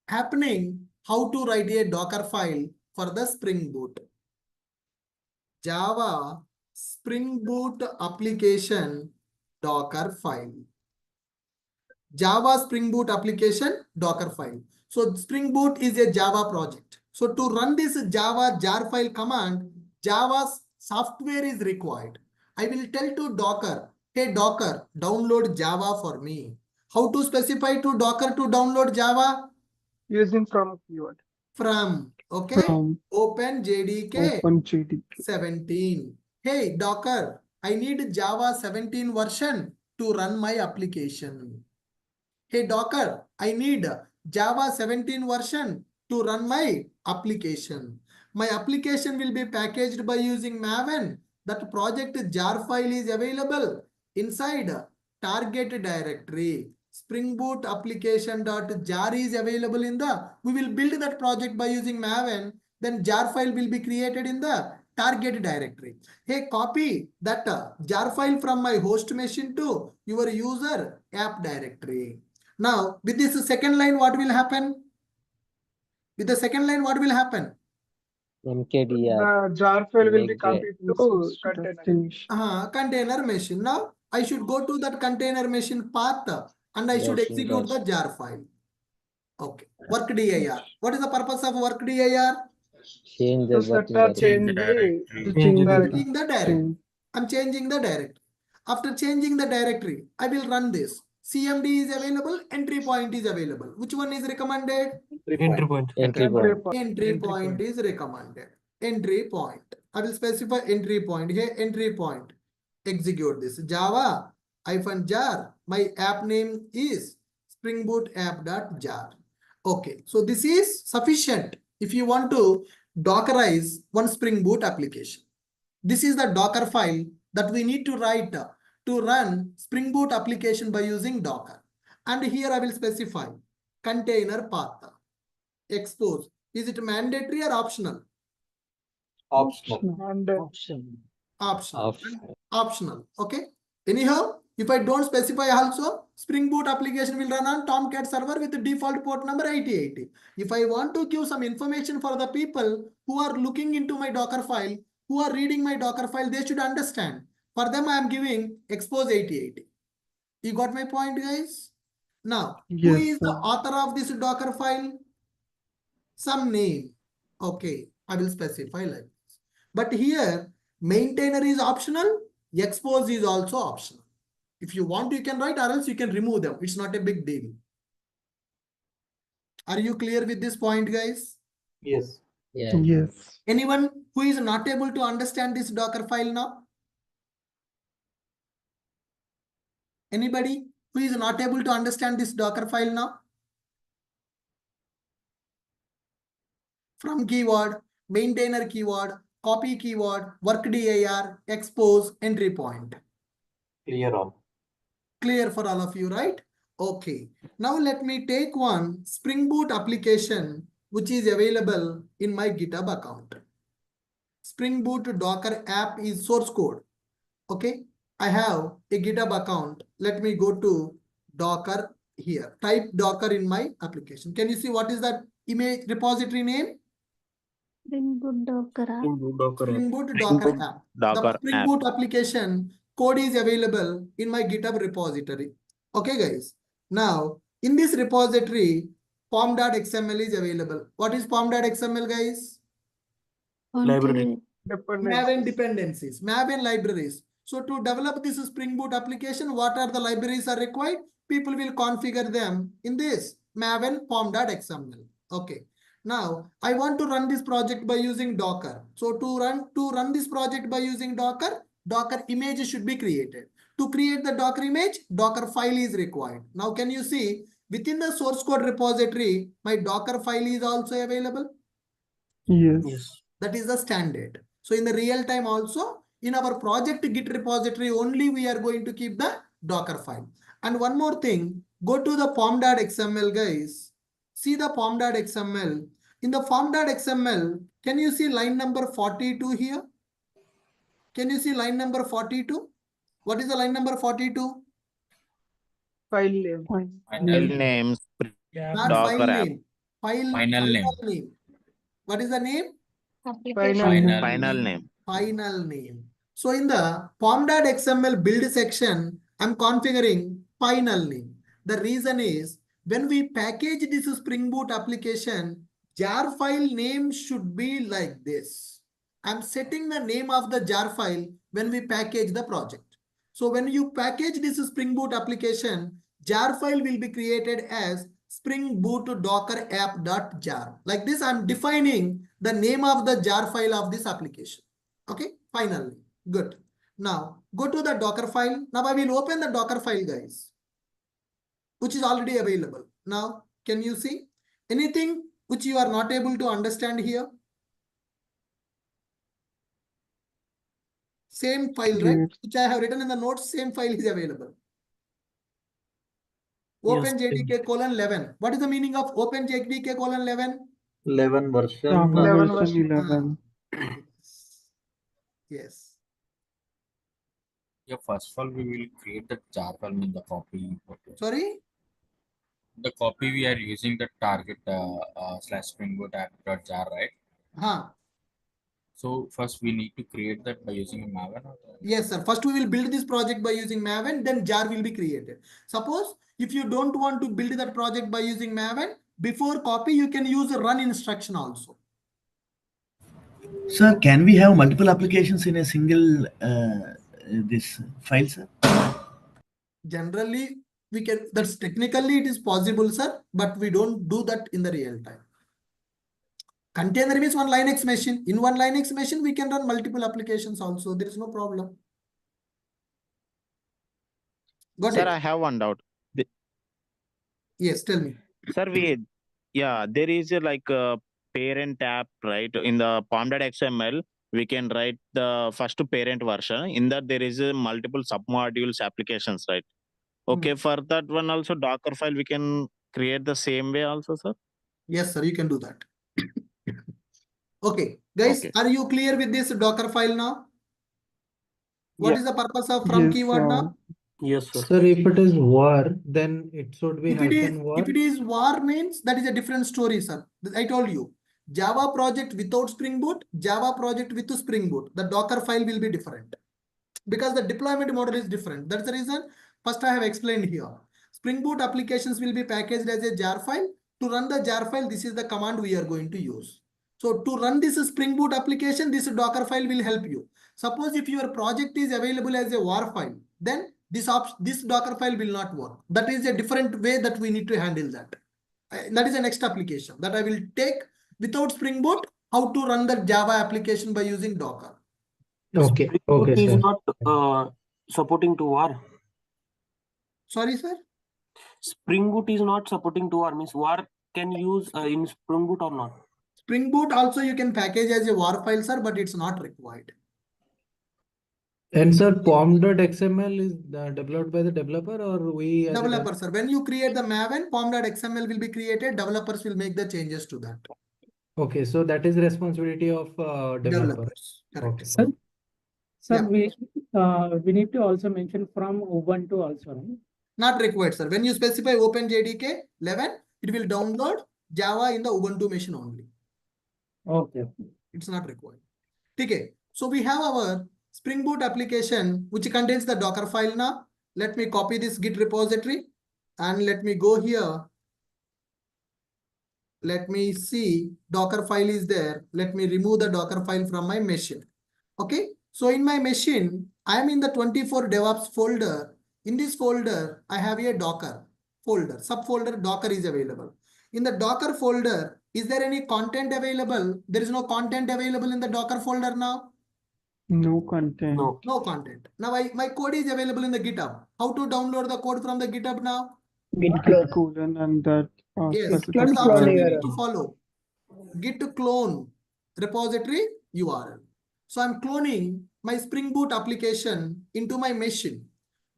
happening, how to write a Docker file for the Spring Boot. Java Spring Boot application Docker file. Java Spring Boot application Docker file. So Spring Boot is a Java project. So to run this Java jar file command, Java's software is required. I will tell to Docker, hey Docker, download Java for me. How to specify to Docker to download Java? Using from keyword. From, okay? From Open JDK Open JDK. 17. Hey Docker, I need Java 17 version to run my application. Hey Docker, I need Java 17 version to run my application. My application will be packaged by using Maven. That project jar file is available inside target directory. Spring Boot application.jar is available in the, we will build that project by using Maven. Then jar file will be created in the target directory. Hey, copy that jar file from my host machine to your user app directory. Now, with this second line, what will happen? With the second line, what will happen? mkdir The jar file will be make copied to container. Container machine. Now, I should go to that container machine path and I should execute the jar file. Okay. Work dir. What is the purpose of work dir? change To the set working or directory. change the Changing directory. the directory. I'm changing the directory. After changing the directory, I will run this. CMD is available, entry point is available. Which one is recommended? Entry point. Entry point. Entry point is recommended. Entry point. I will specify entry point. Here, entry point. Execute this. Java -jar. My app name is Spring Boot app.jar. Okay, so this is sufficient if you want to Dockerize one Spring Boot application. This is the Docker file that we need to write to run Spring Boot application by using Docker. And here I will specify container path. Expose. Is it mandatory or optional? Optional. Optional. Okay. Anyhow, if I don't specify also, Spring Boot application will run on Tomcat server with the default port number 8080. If I want to give some information for the people who are looking into my Docker file, who are reading my Docker file, they should understand. For them, I am giving expose 8080. You got my point, guys? Now, who is the author of this Docker file? Some name. Okay, I will specify like this. But here, maintainer is optional, expose is also optional. If you want, you can write, or else you can remove them. It's not a big deal. Are you clear with this point, guys? Yes. Yes. Anyone who is not able to understand this Docker file now? Anybody who is not able to understand this Docker file now? From keyword, maintainer keyword, copy keyword, work dir, expose, entry point. Clear all. Clear for all of you, right? Okay. Now let me take one Spring Boot application which is available in my GitHub account. Spring Boot Docker app is source code. Okay, I have a GitHub account. Let me go to Docker here. Type Docker in my application. Can you see what is that image repository name? Spring Boot Docker app. Spring Boot Docker app. The Docker Spring app. Boot application code is available in my GitHub repository. Okay, guys. Now, in this repository, pom.xml is available. What is pom.xml, guys? Library. Maven dependencies, Maven libraries. So to develop this Spring Boot application, what are the libraries are required? People will configure them in this Maven pom.xml. Okay. Now I want to run this project by using Docker. So to run this project by using Docker, Docker image should be created. To create the Docker image, Docker file is required. Now can you see within the source code repository, my Docker file is also available? Yes. That is the standard. So in the real time also, in our project Git repository only, we are going to keep the Docker file. And one more thing, go to the pom.xml, guys. See the pom.xml. In the pom.xml, can you see line number 42 here? Can you see line number 42? What is the line number 42? File name. File names. Not Docker file app. name. Final name. What is the name? Final name. Final name. So in the pom.xml build section, I'm configuring final name. The reason is when we package this Spring Boot application, jar file name should be like this. I'm setting the name of the jar file when we package the project. So when you package this Spring Boot application, jar file will be created as Spring Boot Docker app.jar. Like this, I'm defining the name of the jar file of this application. Okay, finally, good. Now go to the Docker file. Now I will open the Docker file, guys, which is already available. Now, can you see anything which you are not able to understand here? Same file, right? Which I have written in the notes, same file is available. OpenJDK:11. What is the meaning of OpenJDK:11? 11 version. 11 version. 11. Yes. Yeah, first of all, we will create the jar file in the copy. Sorry? The copy we are using the target / Spring Boot app.jar, right? Huh. So first we need to create that by using a Maven. Yes, sir. First, we will build this project by using Maven, then jar will be created. Suppose if you don't want to build that project by using Maven, before copy, you can use a run instruction also. Sir, can we have multiple applications in a single this file, sir? Generally, we can. That's technically it is possible, sir, but we don't do that in the real time. Container means one Linux machine. In one Linux machine, we can run multiple applications also. There is no problem. Got Sir, it? I have one doubt. Yes, tell me. Sir, there is like a parent app, right? In the pom.xml, we can write the first parent version. In that, there is a multiple submodules applications, right? Okay, for that one also Docker file, we can create the same way also, sir? Yes, sir, you can do that. Okay, guys, are you clear with this Docker file now? What is the purpose of from keyword now? Yes, sir. Sir, if it is var, then it should be If it -var. is var means that is a different story, sir. I told you. Java project without Spring Boot, Java project with Spring Boot. The Docker file will be different because the deployment model is different. That's the reason. First, I have explained here. Spring Boot applications will be packaged as a jar file. To run the jar file, this is the command we are going to use. So to run this Spring Boot application, this Docker file will help you. Suppose if your project is available as a var file, then this Docker file will not work. That is a different way that we need to handle that. That is the next application that I will take without Spring Boot, how to run the Java application by using Docker. Okay. Spring Boot Okay, is sir. not supporting to var. Sorry, sir? Spring Boot is not supporting to var. Means var can use in Spring Boot or not? Spring Boot also you can package as a var file, sir, but it's not required. And sir, pom.xml is developed by the developer or we as a Developer, sir. When you create the maven, pom.xml will be created. Developers will make the changes to that. Okay, so that is responsibility of developer. Developers. Correct. Okay. Sir, Yeah. we need to also mention from Ubuntu also, right? Not required, sir. When you specify OpenJDK 11, it will download Java in the Ubuntu machine only. Okay. It's not required. Okay. So we have our Spring Boot application, which contains the Docker file now. Let me copy this Git repository and let me go here. Let me see Docker file is there. Let me remove the Docker file from my machine. Okay. So in my machine, I am in the 24 DevOps folder. In this folder, I have a Docker folder, subfolder Docker is available. In the Docker folder, is there any content available? There is no content available in the Docker folder now. No content. No content. Now my code is available in the GitHub. How to download the code from the GitHub now? Git clone and that. Yes, specific this option we URL. need to follow. Git clone repository URL. So I'm cloning my Spring Boot application into my machine.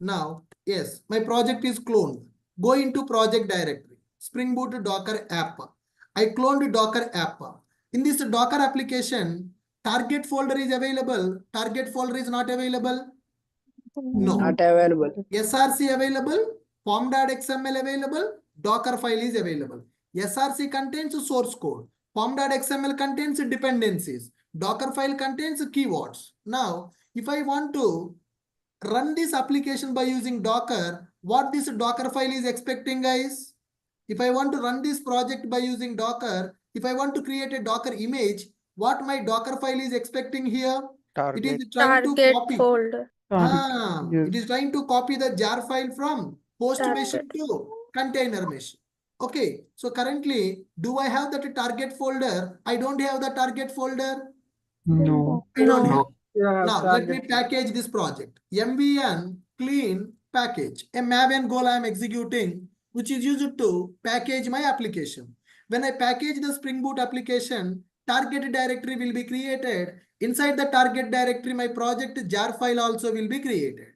Now, yes, my project is cloned. Go into project directory, Spring Boot Docker app. I cloned Docker app. In this Docker application, target folder is available. Target folder is not available. No. Not available. SRC available. Pom.xml available. Docker file is available. SRC contains source code. Pom.xml contains dependencies. Docker file contains keywords. Now, if I want to run this application by using Docker, what this Docker file is expecting, guys? If I want to run this project by using Docker, if I want to create a Docker image, what my Docker file is expecting here? It is trying to copy. Folder. It is trying to copy the jar file from host machine to container machine. Okay, so currently, do I have that target folder? I don't have the target folder. No. I don't have. Now, let me package this project. MVN clean package. A Maven goal I am executing, which is used to package my application. When I package the Spring Boot application, target directory will be created. Inside the target directory, my project jar file also will be created.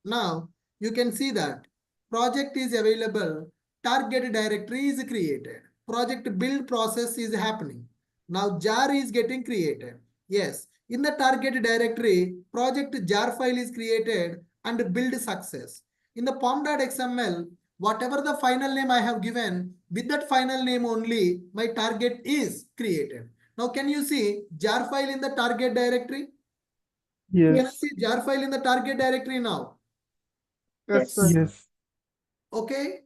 Now, you can see that project is available. Target directory is created. Project build process is happening. Now, jar is getting created. Yes, in the target directory, project jar file is created and build success. In the pom.xml, whatever the final name I have given, with that final name only, my target is created. Now, can you see jar file in the target directory? Yes. Can you see jar file in the target directory now? Yes. Okay.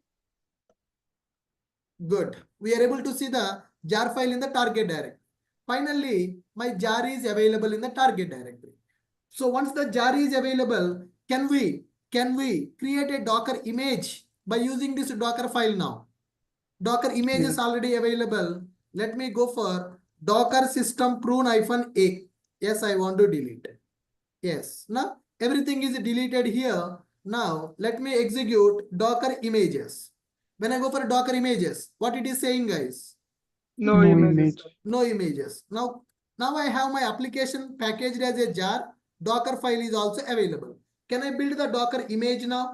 Good. We are able to see the jar file in the target directory. Finally, my jar is available in the target directory. So once the jar is available, can we create a Docker image by using this Docker file now? Docker image is already available. Let me go for Docker system prune -a. Yes, I want to delete it. Yes. Now everything is deleted here. Now let me execute Docker images. When I go for Docker images, what it is saying, guys? No image. No images. Now I have my application packaged as a jar. Docker file is also available. Can I build the Docker image now?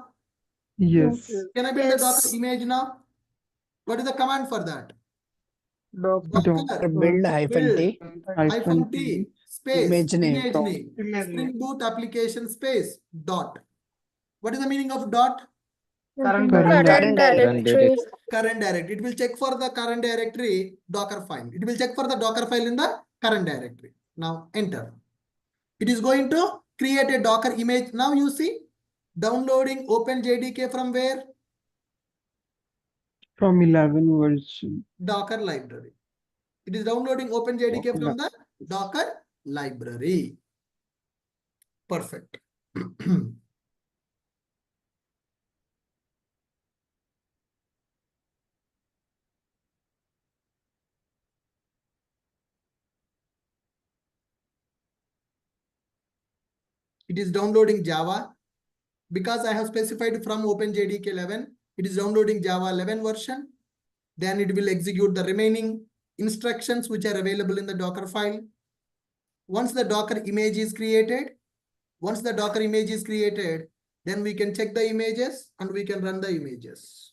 Yes. Can I build the Docker image now? What is the command for that? Docker build -t -t space image name. Spring Boot application space dot. What is the meaning of dot? Current directory. Current directory. It will check for the current directory Docker file. It will check for the Docker file in the current directory. Now enter. It is going to create a Docker image. Now you see downloading OpenJDK from where? From 11 version. Docker library. It is downloading OpenJDK from the Docker library. Perfect. It is downloading Java. Because I have specified from OpenJDK 11, it is downloading Java 11 version. Then it will execute the remaining instructions which are available in the Docker file. Once the Docker image is created, Once the Docker image is created, then we can check the images and we can run the images.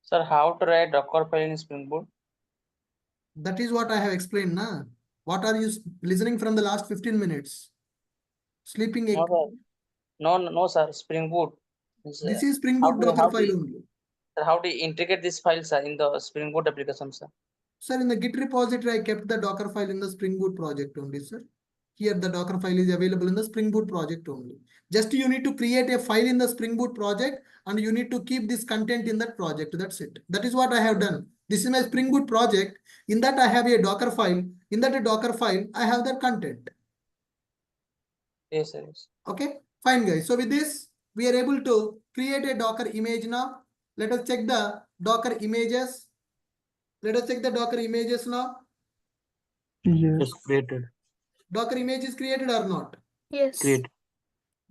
Sir, how to write Docker file in Spring Boot? That is what I have explained now. What are you listening from the last 15 minutes? Sleeping egg. No, sir. Spring Boot. This is Spring Boot Docker file only. How do you integrate this file, sir, in the Spring Boot application, sir? Sir, in the Git repository, I kept the Docker file in the Spring Boot project only, sir. Here, the Docker file is available in the Spring Boot project only. Just you need to create a file in the Spring Boot project and you need to keep this content in that project. That's it. That is what I have done. This is my Spring Boot project. In that, I have a Docker file. In that Docker file, I have the content. Yes, sir. Yes. Okay, fine, guys. So with this, we are able to create a Docker image now. Let us check the Docker images. Let us check the Docker images now. Yes. It's created. Docker image is created or not? Yes. Create.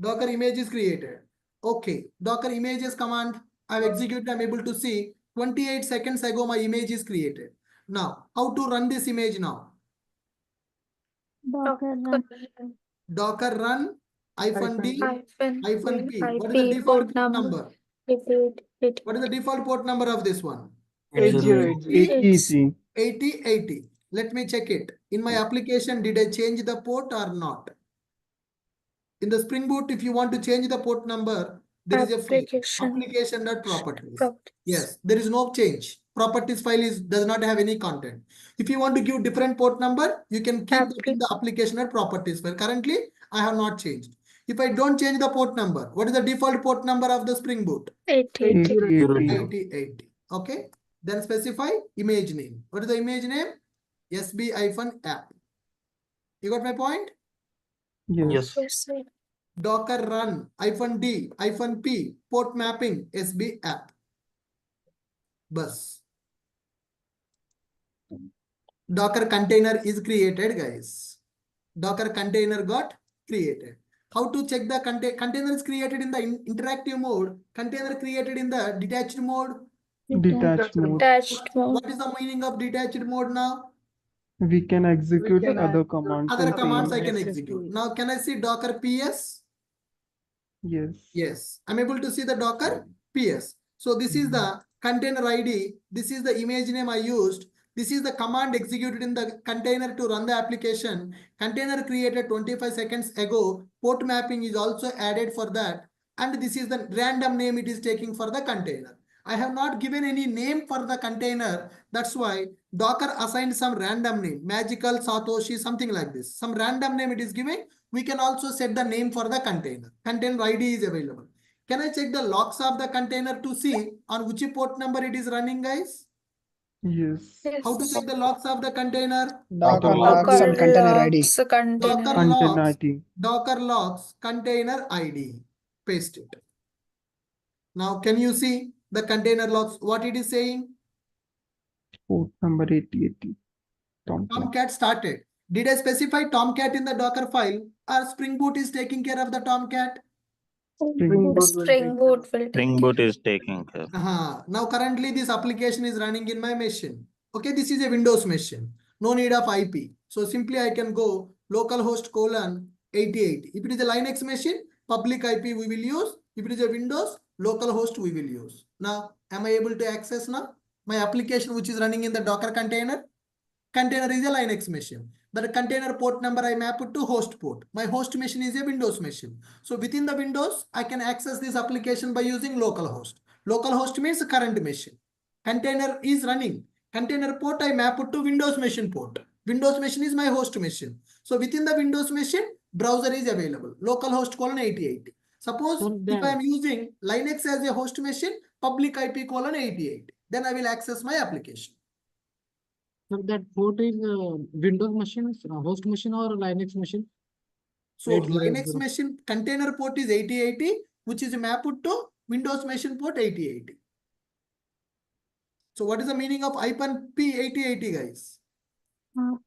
Docker image is created. Okay, Docker images command I've executed. I'm able to see 28 seconds ago my image is created. Now, how to run this image now? Docker run. Docker run -d -p. What is the IP default port port number. number? What is the default port number of this one? 8080. 8080. Let me check it. In my application, did I change the port or not? In the Spring Boot, if you want to change the port number, there is a file, application.properties. Yes, there is no change. Properties file does not have any content. If you want to give different port number, you can keep it in the application.properties file. Currently, I have not changed. If I don't change the port number, what is the default port number of the Spring Boot? 8080. Okay. Then specify image name. What is the image name? SB-app. You got my point? Yes. Docker run -d -p port mapping SB app. Bus. Docker container is created, guys. Docker container got created. How to check the container is created in the interactive mode, container created in the detached mode. Detached mode. What is the meaning of detached mode now? We can execute other commands. Other and commands I same. can execute. Now, can I see Docker PS? Yes. Yes, I'm able to see the Docker PS. So this is the container ID. This is the image name I used. This is the command executed in the container to run the application. Container created 25 seconds ago. Port mapping is also added for that. And this is the random name it is taking for the container. I have not given any name for the container. That's why Docker assigned some random name, magical Satoshi, something like this. Some random name it is giving. We can also set the name for the container. Container ID is available. Can I check the logs of the container to see on which port number it is running, guys? Yes. How to check the logs of the container? Docker logs and container ID. Docker Container logs, ID. Docker logs, container ID. Paste it. Now, can you see the container logs, what it is saying? Port number 8080. Tomcat started. Did I specify Tomcat in the Docker file, or Spring Boot is taking care of the Tomcat? Spring Boot Spring Boot is taking care. Now currently this application is running in my machine. Okay, this is a Windows machine. No need of IP. So simply I can go localhost :8080. If it is a Linux machine, public IP we will use. If it is a Windows, localhost we will use. Now, am I able to access now? My application which is running in the Docker container? Container is a Linux machine. The container port number I map it to host port. My host machine is a Windows machine. So within the Windows, I can access this application by using localhost. Localhost means current machine. Container is running. Container port I map it to Windows machine port. Windows machine is my host machine. So within the Windows machine, browser is available. Localhost :8080. Suppose if I am using Linux as a host machine, public IP :8080. Then I will access my application. So that port is Windows machine, host machine, or Linux machine? So Linux machine container port is 8080, which is mapped to Windows machine port 8080. So what is the meaning of i5np 8080, guys?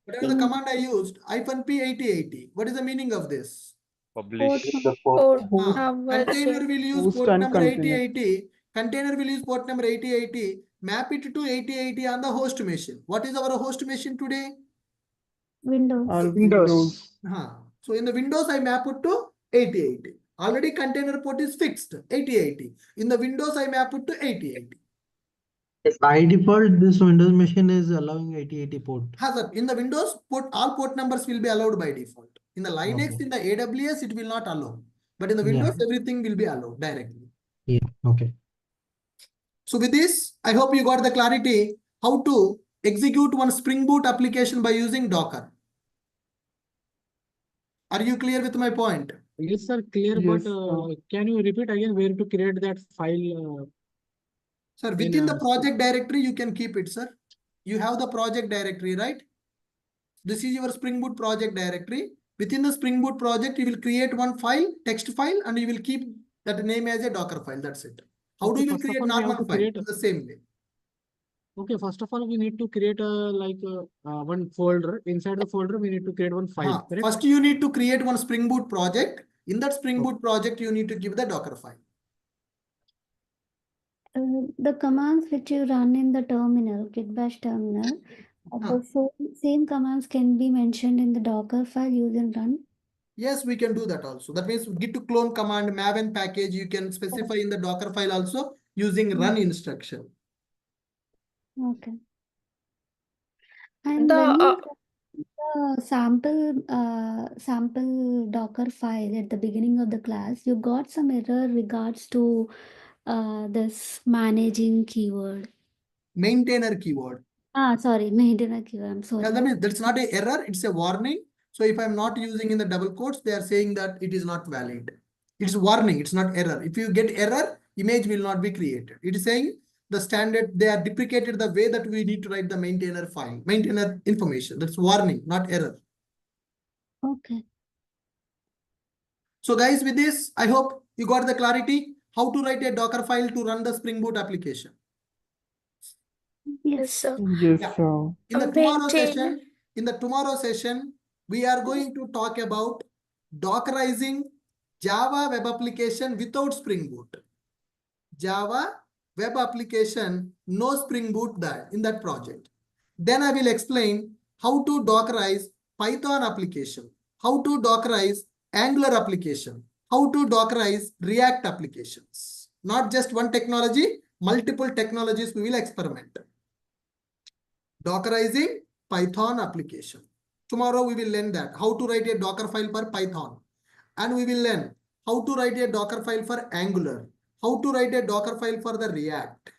Whatever the command I used, i5np 8080. What is the meaning of this? Publish the port. Container will use Host port and number container. 8080. Container will use port number 8080. Map it to 8080 on the host machine. What is our host machine today? Windows. All Windows. So in the Windows, I map it to 8080. Already container port is fixed, 8080. In the Windows, I map it to 8080. By default, this Windows machine is allowing 8080 port. Sir. In the Windows, all port numbers will be allowed by default. In the Linux, Okay. in the AWS, it will not allow. But in the Yeah. Windows, everything will be allowed directly. Yeah, okay. So with this, I hope you got the clarity how to execute one Spring Boot application by using Docker. Are you clear with my point? Yes, sir, clear, Yes, but can you repeat again where to create that file? Sir, within the project directory, you can keep it, sir. You have the project directory, right? This is your Spring Boot project directory. Within the Spring Boot project, you will create one file, text file, and you will keep that name as a Docker file. That's it. How do you will create normal file? In the same way. Okay, first of all, we need to create one folder. Inside the folder, we need to create one file. Correct? First, you need to create one Spring Boot project. In that Spring Boot project, you need to give the Docker file. The commands which you run in the terminal, git bash terminal, the same commands can be mentioned in the Docker file using run. Yes, we can do that also. That means git to clone command, maven package, you can specify in the Docker file also using run instruction. Okay. And when you the sample Docker file at the beginning of the class, you got some error regards to this managing keyword. Maintainer keyword. Sorry, maintainer keyword. I'm sorry. Yeah, that means that's not an error, it's a warning. So if I'm not using in the double quotes, they are saying that it is not valid. It's warning, it's not error. If you get error, image will not be created. It is saying the standard, they are deprecated the way that we need to write the maintainer file, maintainer information. That's warning, not error. Okay. So guys, with this, I hope you got the clarity how to write a Docker file to run the Spring Boot application. Yes, sir. Yes, Yeah. sir. In the tomorrow session, we are going to talk about Dockerizing Java web application without Spring Boot. Java web application, no Spring Boot in that project. Then I will explain how to Dockerize Python application, how to Dockerize Angular application, how to Dockerize React applications. Not just one technology, multiple technologies we will experiment. Dockerizing Python application. Tomorrow we will learn that how to write a Docker file for Python, and we will learn how to write a Docker file for Angular, how to write a Docker file for the React.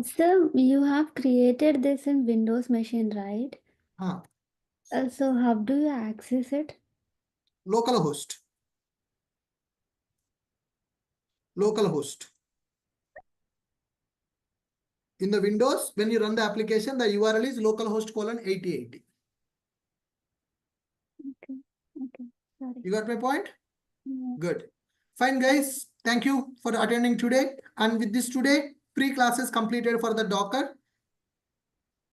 Sir, you have created this in Windows machine, right? So how do you access it? Localhost. Localhost. In the Windows, when you run the application, the URL is localhost:8080. Okay. Sorry. You got my point? Yeah. Good. Fine, guys. Thank you for attending today. And with this today, 3 classes completed for the Docker.